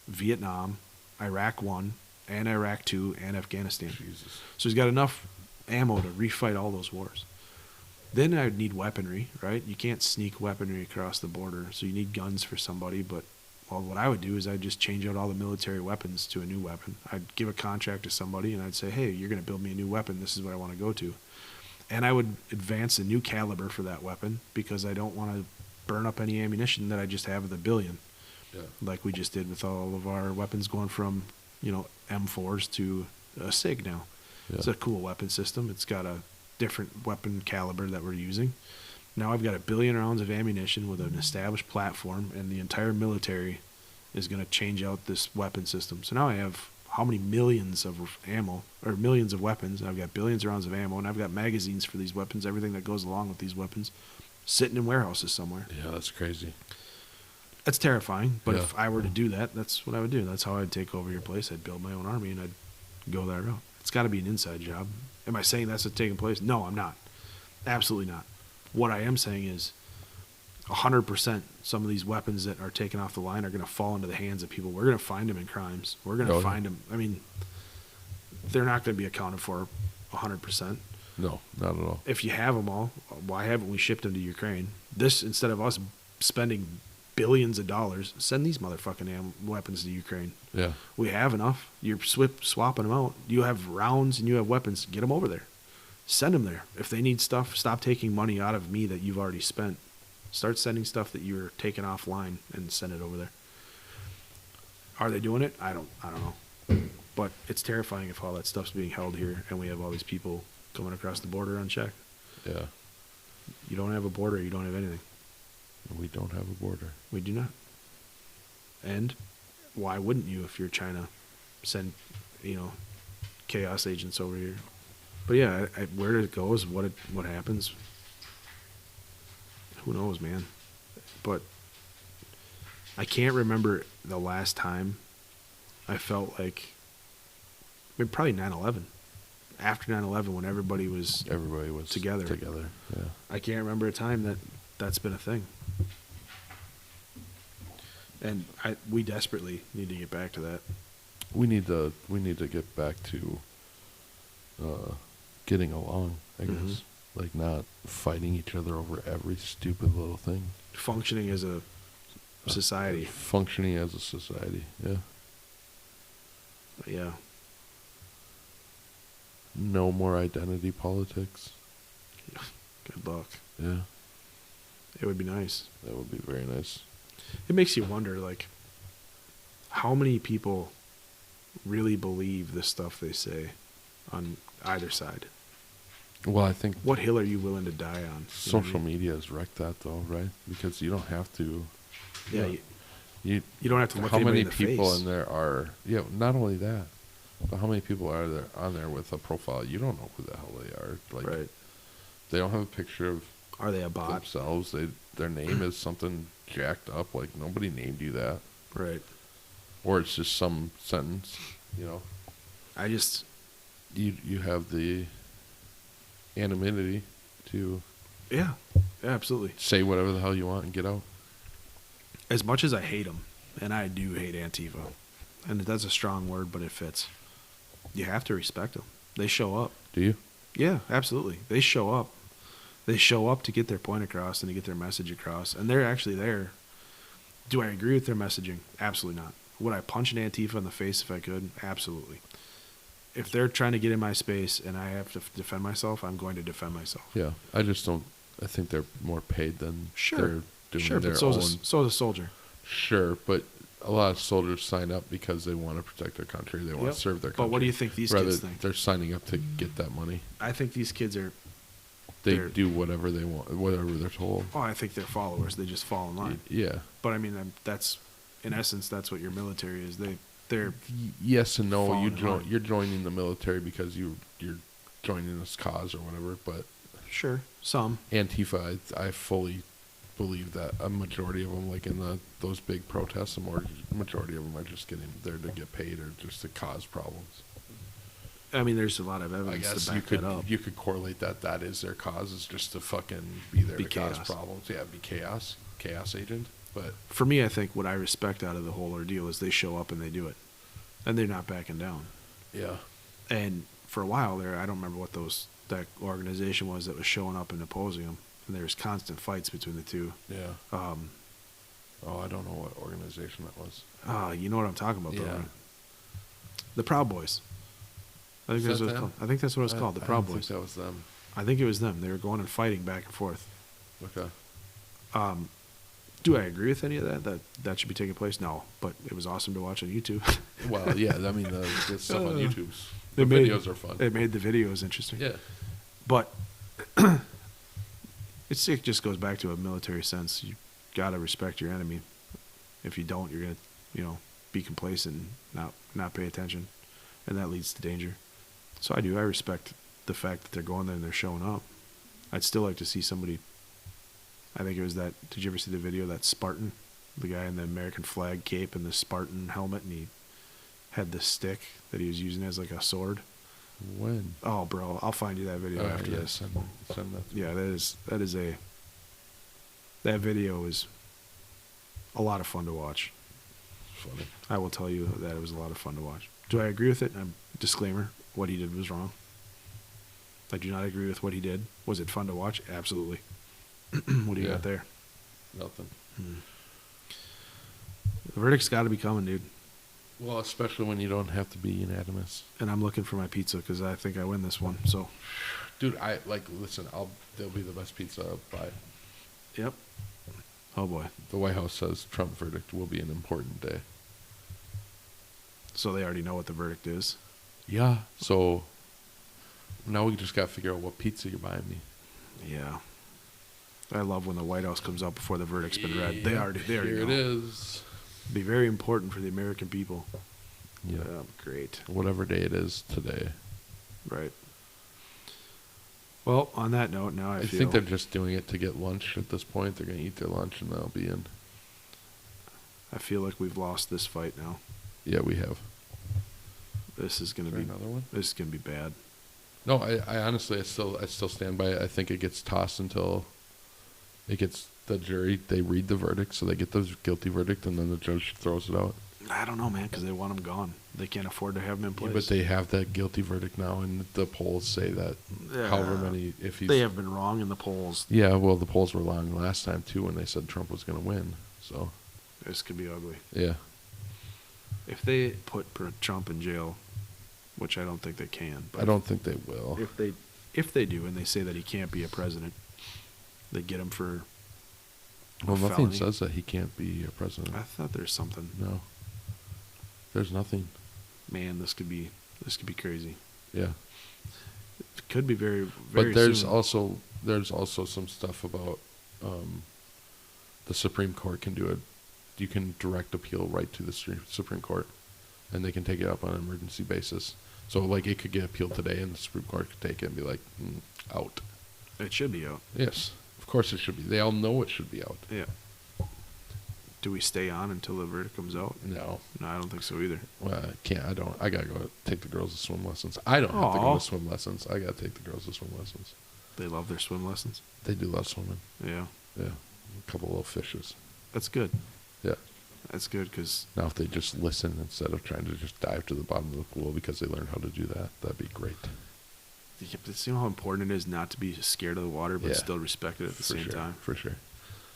Speaker 1: Vietnam, Iraq I, and Iraq II, and Afghanistan.
Speaker 2: Jesus.
Speaker 1: So he's got enough ammo to refight all those wars. Then I would need weaponry, right? You can't sneak weaponry across the border, so you need guns for somebody. But, well, what I would do is I'd just change out all the military weapons to a new weapon. I'd give a contract to somebody, and I'd say, hey, you're going to build me a new weapon. This is what I want to go to. And I would advance a new caliber for that weapon because I don't want to burn up any ammunition that I just have with 1 billion.
Speaker 2: Yeah.
Speaker 1: Like we just did with all of our weapons going from, M4s to a SIG now. Yeah. It's a cool weapon system. It's got a different weapon caliber that we're using. Now I've got 1 billion rounds of ammunition with an established platform, and the entire military is going to change out this weapon system. So now I have how many millions of ammo, or millions of weapons. I've got billions of rounds of ammo, and I've got magazines for these weapons, everything that goes along with these weapons, sitting in warehouses somewhere.
Speaker 2: Yeah, that's crazy.
Speaker 1: That's terrifying, but if I were to do that, that's what I would do. That's how I'd take over your place. I'd build my own army, and I'd go that route. It's got to be an inside job. Am I saying that's what's taking place? No, I'm not. Absolutely not. What I am saying is 100% some of these weapons that are taken off the line are going to fall into the hands of people. We're going to find them in crimes. We're going to find them. I mean, they're not going to be accounted for 100%.
Speaker 2: No, not at all.
Speaker 1: If you have them all, why haven't we shipped them to Ukraine? This, instead of us spending billions of dollars, send these motherfucking weapons to Ukraine.
Speaker 2: Yeah.
Speaker 1: We have enough. You're swapping them out. You have rounds and you have weapons. Get them over there. Send them there. If they need stuff, stop taking money out of me that you've already spent. Start sending stuff that you're taking offline and send it over there. Are they doing it? I don't know. But it's terrifying if all that stuff's being held here and we have all these people coming across the border unchecked.
Speaker 2: Yeah.
Speaker 1: You don't have a border, you don't have anything.
Speaker 2: We don't have a border.
Speaker 1: We do not. And why wouldn't you if you're trying to send, chaos agents over here? But yeah, where it goes, what happens, who knows, man. But I can't remember the last time I felt like, probably 9/11. After 9/11, when everybody was together.
Speaker 2: Yeah.
Speaker 1: I can't remember a time that's been a thing. And we desperately need to get back to that.
Speaker 2: We need to get back to getting along, I guess. Like not fighting each other over every stupid little thing.
Speaker 1: Functioning as a society.
Speaker 2: Functioning as a society, yeah.
Speaker 1: Yeah.
Speaker 2: No more identity politics.
Speaker 1: Good luck.
Speaker 2: Yeah.
Speaker 1: It would be nice.
Speaker 2: That would be very nice.
Speaker 1: It makes you wonder, how many people really believe the stuff they say on either side?
Speaker 2: Well, I think...
Speaker 1: What hill are you willing to die on?
Speaker 2: Social media has wrecked that, though, right? Because you don't have to...
Speaker 1: Yeah, you don't have to look
Speaker 2: how
Speaker 1: anybody
Speaker 2: many
Speaker 1: in the
Speaker 2: people
Speaker 1: face.
Speaker 2: in there are... Yeah, not only that, but how many people are there on there with a profile? You don't know who the hell they are.
Speaker 1: Right.
Speaker 2: They don't have a picture of...
Speaker 1: Are they a bot?
Speaker 2: Themselves. Their name is something jacked up. Nobody named you that.
Speaker 1: Right.
Speaker 2: or it's just some sentence. You know,
Speaker 1: I just
Speaker 2: you have the anonymity to
Speaker 1: yeah, absolutely.
Speaker 2: say whatever the hell you want and get out.
Speaker 1: As much as I hate them, and I do hate Antifa, and that's a strong word, but it fits. You have to respect them. They show up.
Speaker 2: Do you?
Speaker 1: Yeah, absolutely. They show up. They show up to get their point across and to get their message across, and they're actually there. Do I agree with their messaging? Absolutely not. Would I punch an Antifa in the face if I could? Absolutely. If they're trying to get in my space and I have to defend myself, I'm going to defend myself.
Speaker 2: Yeah, I just don't. I think they're more paid than they're doing their
Speaker 1: but
Speaker 2: own.
Speaker 1: so is a soldier.
Speaker 2: Sure, but a lot of soldiers sign up because they want to protect their country. They want to serve their country.
Speaker 1: But what do you think these kids think?
Speaker 2: They're signing up to get that money.
Speaker 1: I think these kids are.
Speaker 2: They do whatever they want, whatever they're told.
Speaker 1: Oh, I think they're followers. They just fall in line.
Speaker 2: Yeah.
Speaker 1: But I mean, that's in essence, that's what your military is. They're
Speaker 2: yes and no.
Speaker 1: You're
Speaker 2: joining the military because you're joining this cause or whatever. But
Speaker 1: sure, some
Speaker 2: Antifa, I fully believe that a majority of them, like in those big protests, majority of them are just getting there to get paid or just to cause problems.
Speaker 1: I mean, there's a lot of evidence
Speaker 2: I guess
Speaker 1: to back that up.
Speaker 2: You could correlate that is their cause, is just to fucking be there to cause problems. Yeah, be chaos agent. But
Speaker 1: for me, I think what I respect out of the whole ordeal is they show up and they do it, and they're not backing down.
Speaker 2: Yeah.
Speaker 1: And for a while there, I don't remember what that organization was that was showing up and opposing them, and there was constant fights between the two.
Speaker 2: Yeah. I don't know what organization that was.
Speaker 1: You know what I'm talking about, though,
Speaker 2: Yeah.
Speaker 1: right? The Proud Boys. I think that's what it's called. I think that's what it's called. The Proud Boys.
Speaker 2: I think that was them.
Speaker 1: I think it was them. They were going and fighting back and forth.
Speaker 2: Okay.
Speaker 1: Do I agree with any of that should be taking place? No, but it was awesome to watch on YouTube.
Speaker 2: Well, yeah, I mean, the stuff on YouTube,
Speaker 1: the
Speaker 2: videos are fun.
Speaker 1: It made the videos interesting.
Speaker 2: Yeah.
Speaker 1: But it just goes back to a military sense. You got to respect your enemy. If you don't, you're going to, be complacent and not pay attention, and that leads to danger. So I respect the fact that they're going there and they're showing up. I'd still like to see somebody. I think it was that. Did you ever see the video of that Spartan, the guy in the American flag cape and the Spartan helmet, and he had this stick that he was using as like a sword?
Speaker 2: When?
Speaker 1: Oh, bro, I'll find you that video after this.
Speaker 2: Send that.
Speaker 1: Yeah, that video is a lot of fun to watch.
Speaker 2: Funny.
Speaker 1: I will tell you that it was a lot of fun to watch. Do I agree with it? Disclaimer: what he did was wrong. I do not agree with what he did. Was it fun to watch? Absolutely. What do you got there?
Speaker 2: Nothing.
Speaker 1: The verdict's got to be coming, dude.
Speaker 2: Well, especially when you don't have to be unanimous.
Speaker 1: And I'm looking for my pizza because I think I win this one. So,
Speaker 2: dude, listen. They'll be the best pizza I'll buy.
Speaker 1: Yep. Oh boy.
Speaker 2: The White House says Trump verdict will be an important day.
Speaker 1: So they already know what the verdict is.
Speaker 2: Yeah. So now we just got to figure out what pizza you're buying me.
Speaker 1: Yeah. I love when the White House comes out before the verdict's been read. They already
Speaker 2: Here
Speaker 1: know.
Speaker 2: it is.
Speaker 1: It'll be very important for the American people.
Speaker 2: Yeah.
Speaker 1: Great.
Speaker 2: Whatever day it is today.
Speaker 1: Right. Well, on that note, now I
Speaker 2: think they're just doing it to get lunch at this point. They're going to eat their lunch and they'll be in.
Speaker 1: I feel like we've lost this fight now.
Speaker 2: Yeah, we have.
Speaker 1: This is going to be
Speaker 2: another one.
Speaker 1: This is going to be bad.
Speaker 2: No, I honestly, I still stand by it. I think it gets tossed until it gets the jury. They read the verdict, so they get the guilty verdict, and then the judge throws it out.
Speaker 1: I don't know, man, because they want them gone. They can't afford to have them in place.
Speaker 2: Yeah, but they have that guilty verdict now, and the polls say that however many,
Speaker 1: they have been wrong in the polls.
Speaker 2: Yeah, well, the polls were wrong last time too when they said Trump was going to win. So
Speaker 1: this could be ugly.
Speaker 2: Yeah.
Speaker 1: If they put Trump in jail, which I don't think they can, but
Speaker 2: I don't think they will.
Speaker 1: If they do, and they say that he can't be a president, they get him for.
Speaker 2: Well, nothing says that he can't be a president.
Speaker 1: I thought there's something.
Speaker 2: No. There's nothing.
Speaker 1: Man, this could be crazy.
Speaker 2: Yeah.
Speaker 1: It could be very, very.
Speaker 2: But there's
Speaker 1: soon.
Speaker 2: also some stuff about the Supreme Court can do it. You can direct appeal right to the Supreme Court, and they can take it up on an emergency basis. So, like, it could get appealed today, and the Supreme Court could take it and be like, out.
Speaker 1: It should be out.
Speaker 2: Yes, of course it should be. They all know it should be out.
Speaker 1: Yeah. Do we stay on until the verdict comes out?
Speaker 2: No.
Speaker 1: No, I don't think so either.
Speaker 2: Well, I can't. I don't. I got to go take the girls to swim lessons. I don't have to go to swim lessons. I got to take the girls to swim lessons.
Speaker 1: They love their swim lessons?
Speaker 2: They do love swimming.
Speaker 1: Yeah.
Speaker 2: Yeah. A couple little fishes.
Speaker 1: That's good.
Speaker 2: Yeah.
Speaker 1: That's good because...
Speaker 2: Now, if they just listen instead of trying to just dive to the bottom of the pool because they learned how to do that, that'd be great.
Speaker 1: You know how important it is not to be scared of the water, but still respect it at the same time?
Speaker 2: For sure.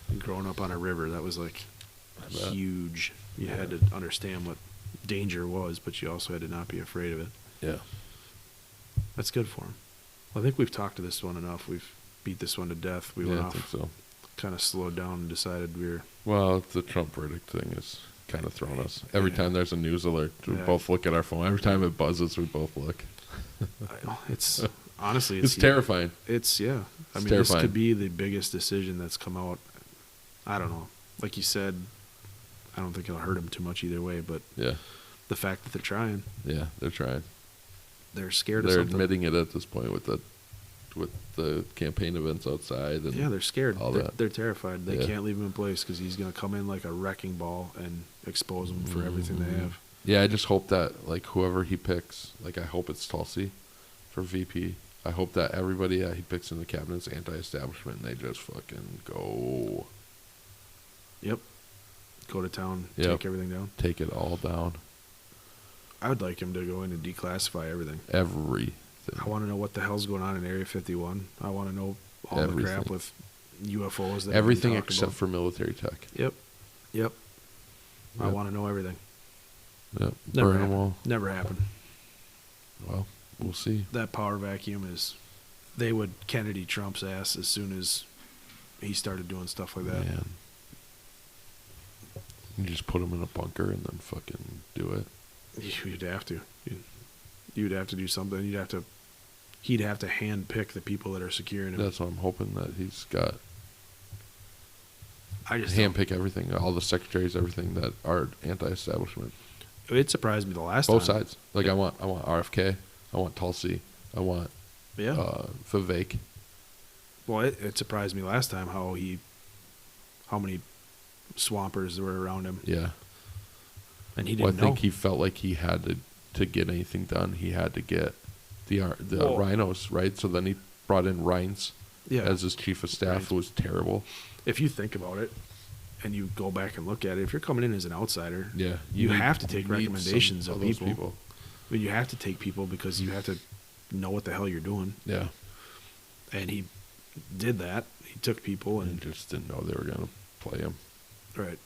Speaker 1: And growing up on a river, that was like huge. You had to understand what danger was, but you also had to not be afraid of it.
Speaker 2: Yeah.
Speaker 1: That's good for him. I think we've talked to this one enough. We've beat this one to death. We went off. I think so. Kind of slowed down and decided we were...
Speaker 2: Well, the Trump verdict thing is kind of thrown us. Every time there's a news alert, we both look at our phone. Every time it buzzes, we both look.
Speaker 1: It's... Honestly,
Speaker 2: it's terrifying.
Speaker 1: It's terrifying. This could be the biggest decision that's come out. I don't know. Like you said, I don't think it'll hurt them too much either way, but the fact that they're trying.
Speaker 2: Yeah, they're trying.
Speaker 1: They're scared of something.
Speaker 2: They're admitting it at this point with the campaign events outside. And
Speaker 1: they're scared. They're terrified. They can't leave him in place because he's going to come in like a wrecking ball and expose them for everything they have.
Speaker 2: Yeah, I just hope that, like, whoever he picks, like, I hope it's Tulsi for VP. I hope that everybody he picks in the cabinet's anti-establishment and they just fucking go.
Speaker 1: Yep. Go to town, take everything down.
Speaker 2: Take it all down.
Speaker 1: I would like him to go in and declassify everything.
Speaker 2: Everything.
Speaker 1: I want to know what the hell's going on in Area 51. I want to know all the crap with UFOs.
Speaker 2: Everything except for military tech.
Speaker 1: Yep. I want to know everything.
Speaker 2: Yep. Burn them all.
Speaker 1: Never happened.
Speaker 2: Well, we'll see.
Speaker 1: That power vacuum is... They would Kennedy Trump's ass as soon as he started doing stuff like that.
Speaker 2: Man. You just put him in a bunker and then fucking do it.
Speaker 1: You'd have to. You'd have to do something. He'd have to hand pick the people that are securing him.
Speaker 2: That's what I'm hoping that he's got.
Speaker 1: I just
Speaker 2: hand pick everything, all the secretaries, everything that are anti-establishment.
Speaker 1: It surprised me the last time.
Speaker 2: Both sides. Like I want RFK, I want Tulsi, I want Vivek.
Speaker 1: Well, it surprised me last time how many swampers there were around him.
Speaker 2: Yeah.
Speaker 1: And he didn't know.
Speaker 2: I think he felt like he had to get anything done. He had to get the rhinos, right? So then he brought in Rines as his chief of staff, who was terrible.
Speaker 1: If you think about it, and you go back and look at it, if you're coming in as an outsider, you have to take recommendations of people. I mean, you have to take people because you have to know what the hell you're doing.
Speaker 2: Yeah.
Speaker 1: And he did that. He took people and
Speaker 2: just didn't know they were going to play him.
Speaker 1: Right.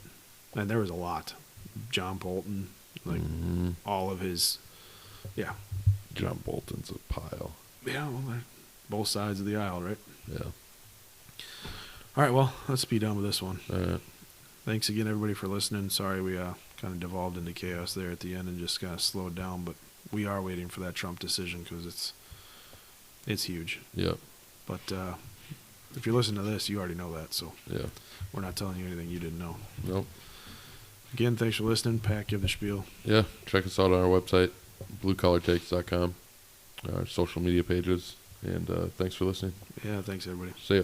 Speaker 1: And there was a lot. John Bolton, all of his,
Speaker 2: John Bolton's a pile.
Speaker 1: Yeah, well, they're both sides of the aisle, right?
Speaker 2: Yeah.
Speaker 1: All right, well, let's be done with this one.
Speaker 2: All right.
Speaker 1: Thanks again, everybody, for listening. Sorry we kind of devolved into chaos there at the end and just kind of slowed down, but we are waiting for that Trump decision because it's huge.
Speaker 2: Yep.
Speaker 1: But if you're listening to this, you already know that, so we're not telling you anything you didn't know.
Speaker 2: Nope.
Speaker 1: Again, thanks for listening. Pat, give the spiel.
Speaker 2: Yeah, check us out on our website, bluecollartakes.com, our social media pages, and thanks for listening.
Speaker 1: Yeah, thanks, everybody.
Speaker 2: See ya.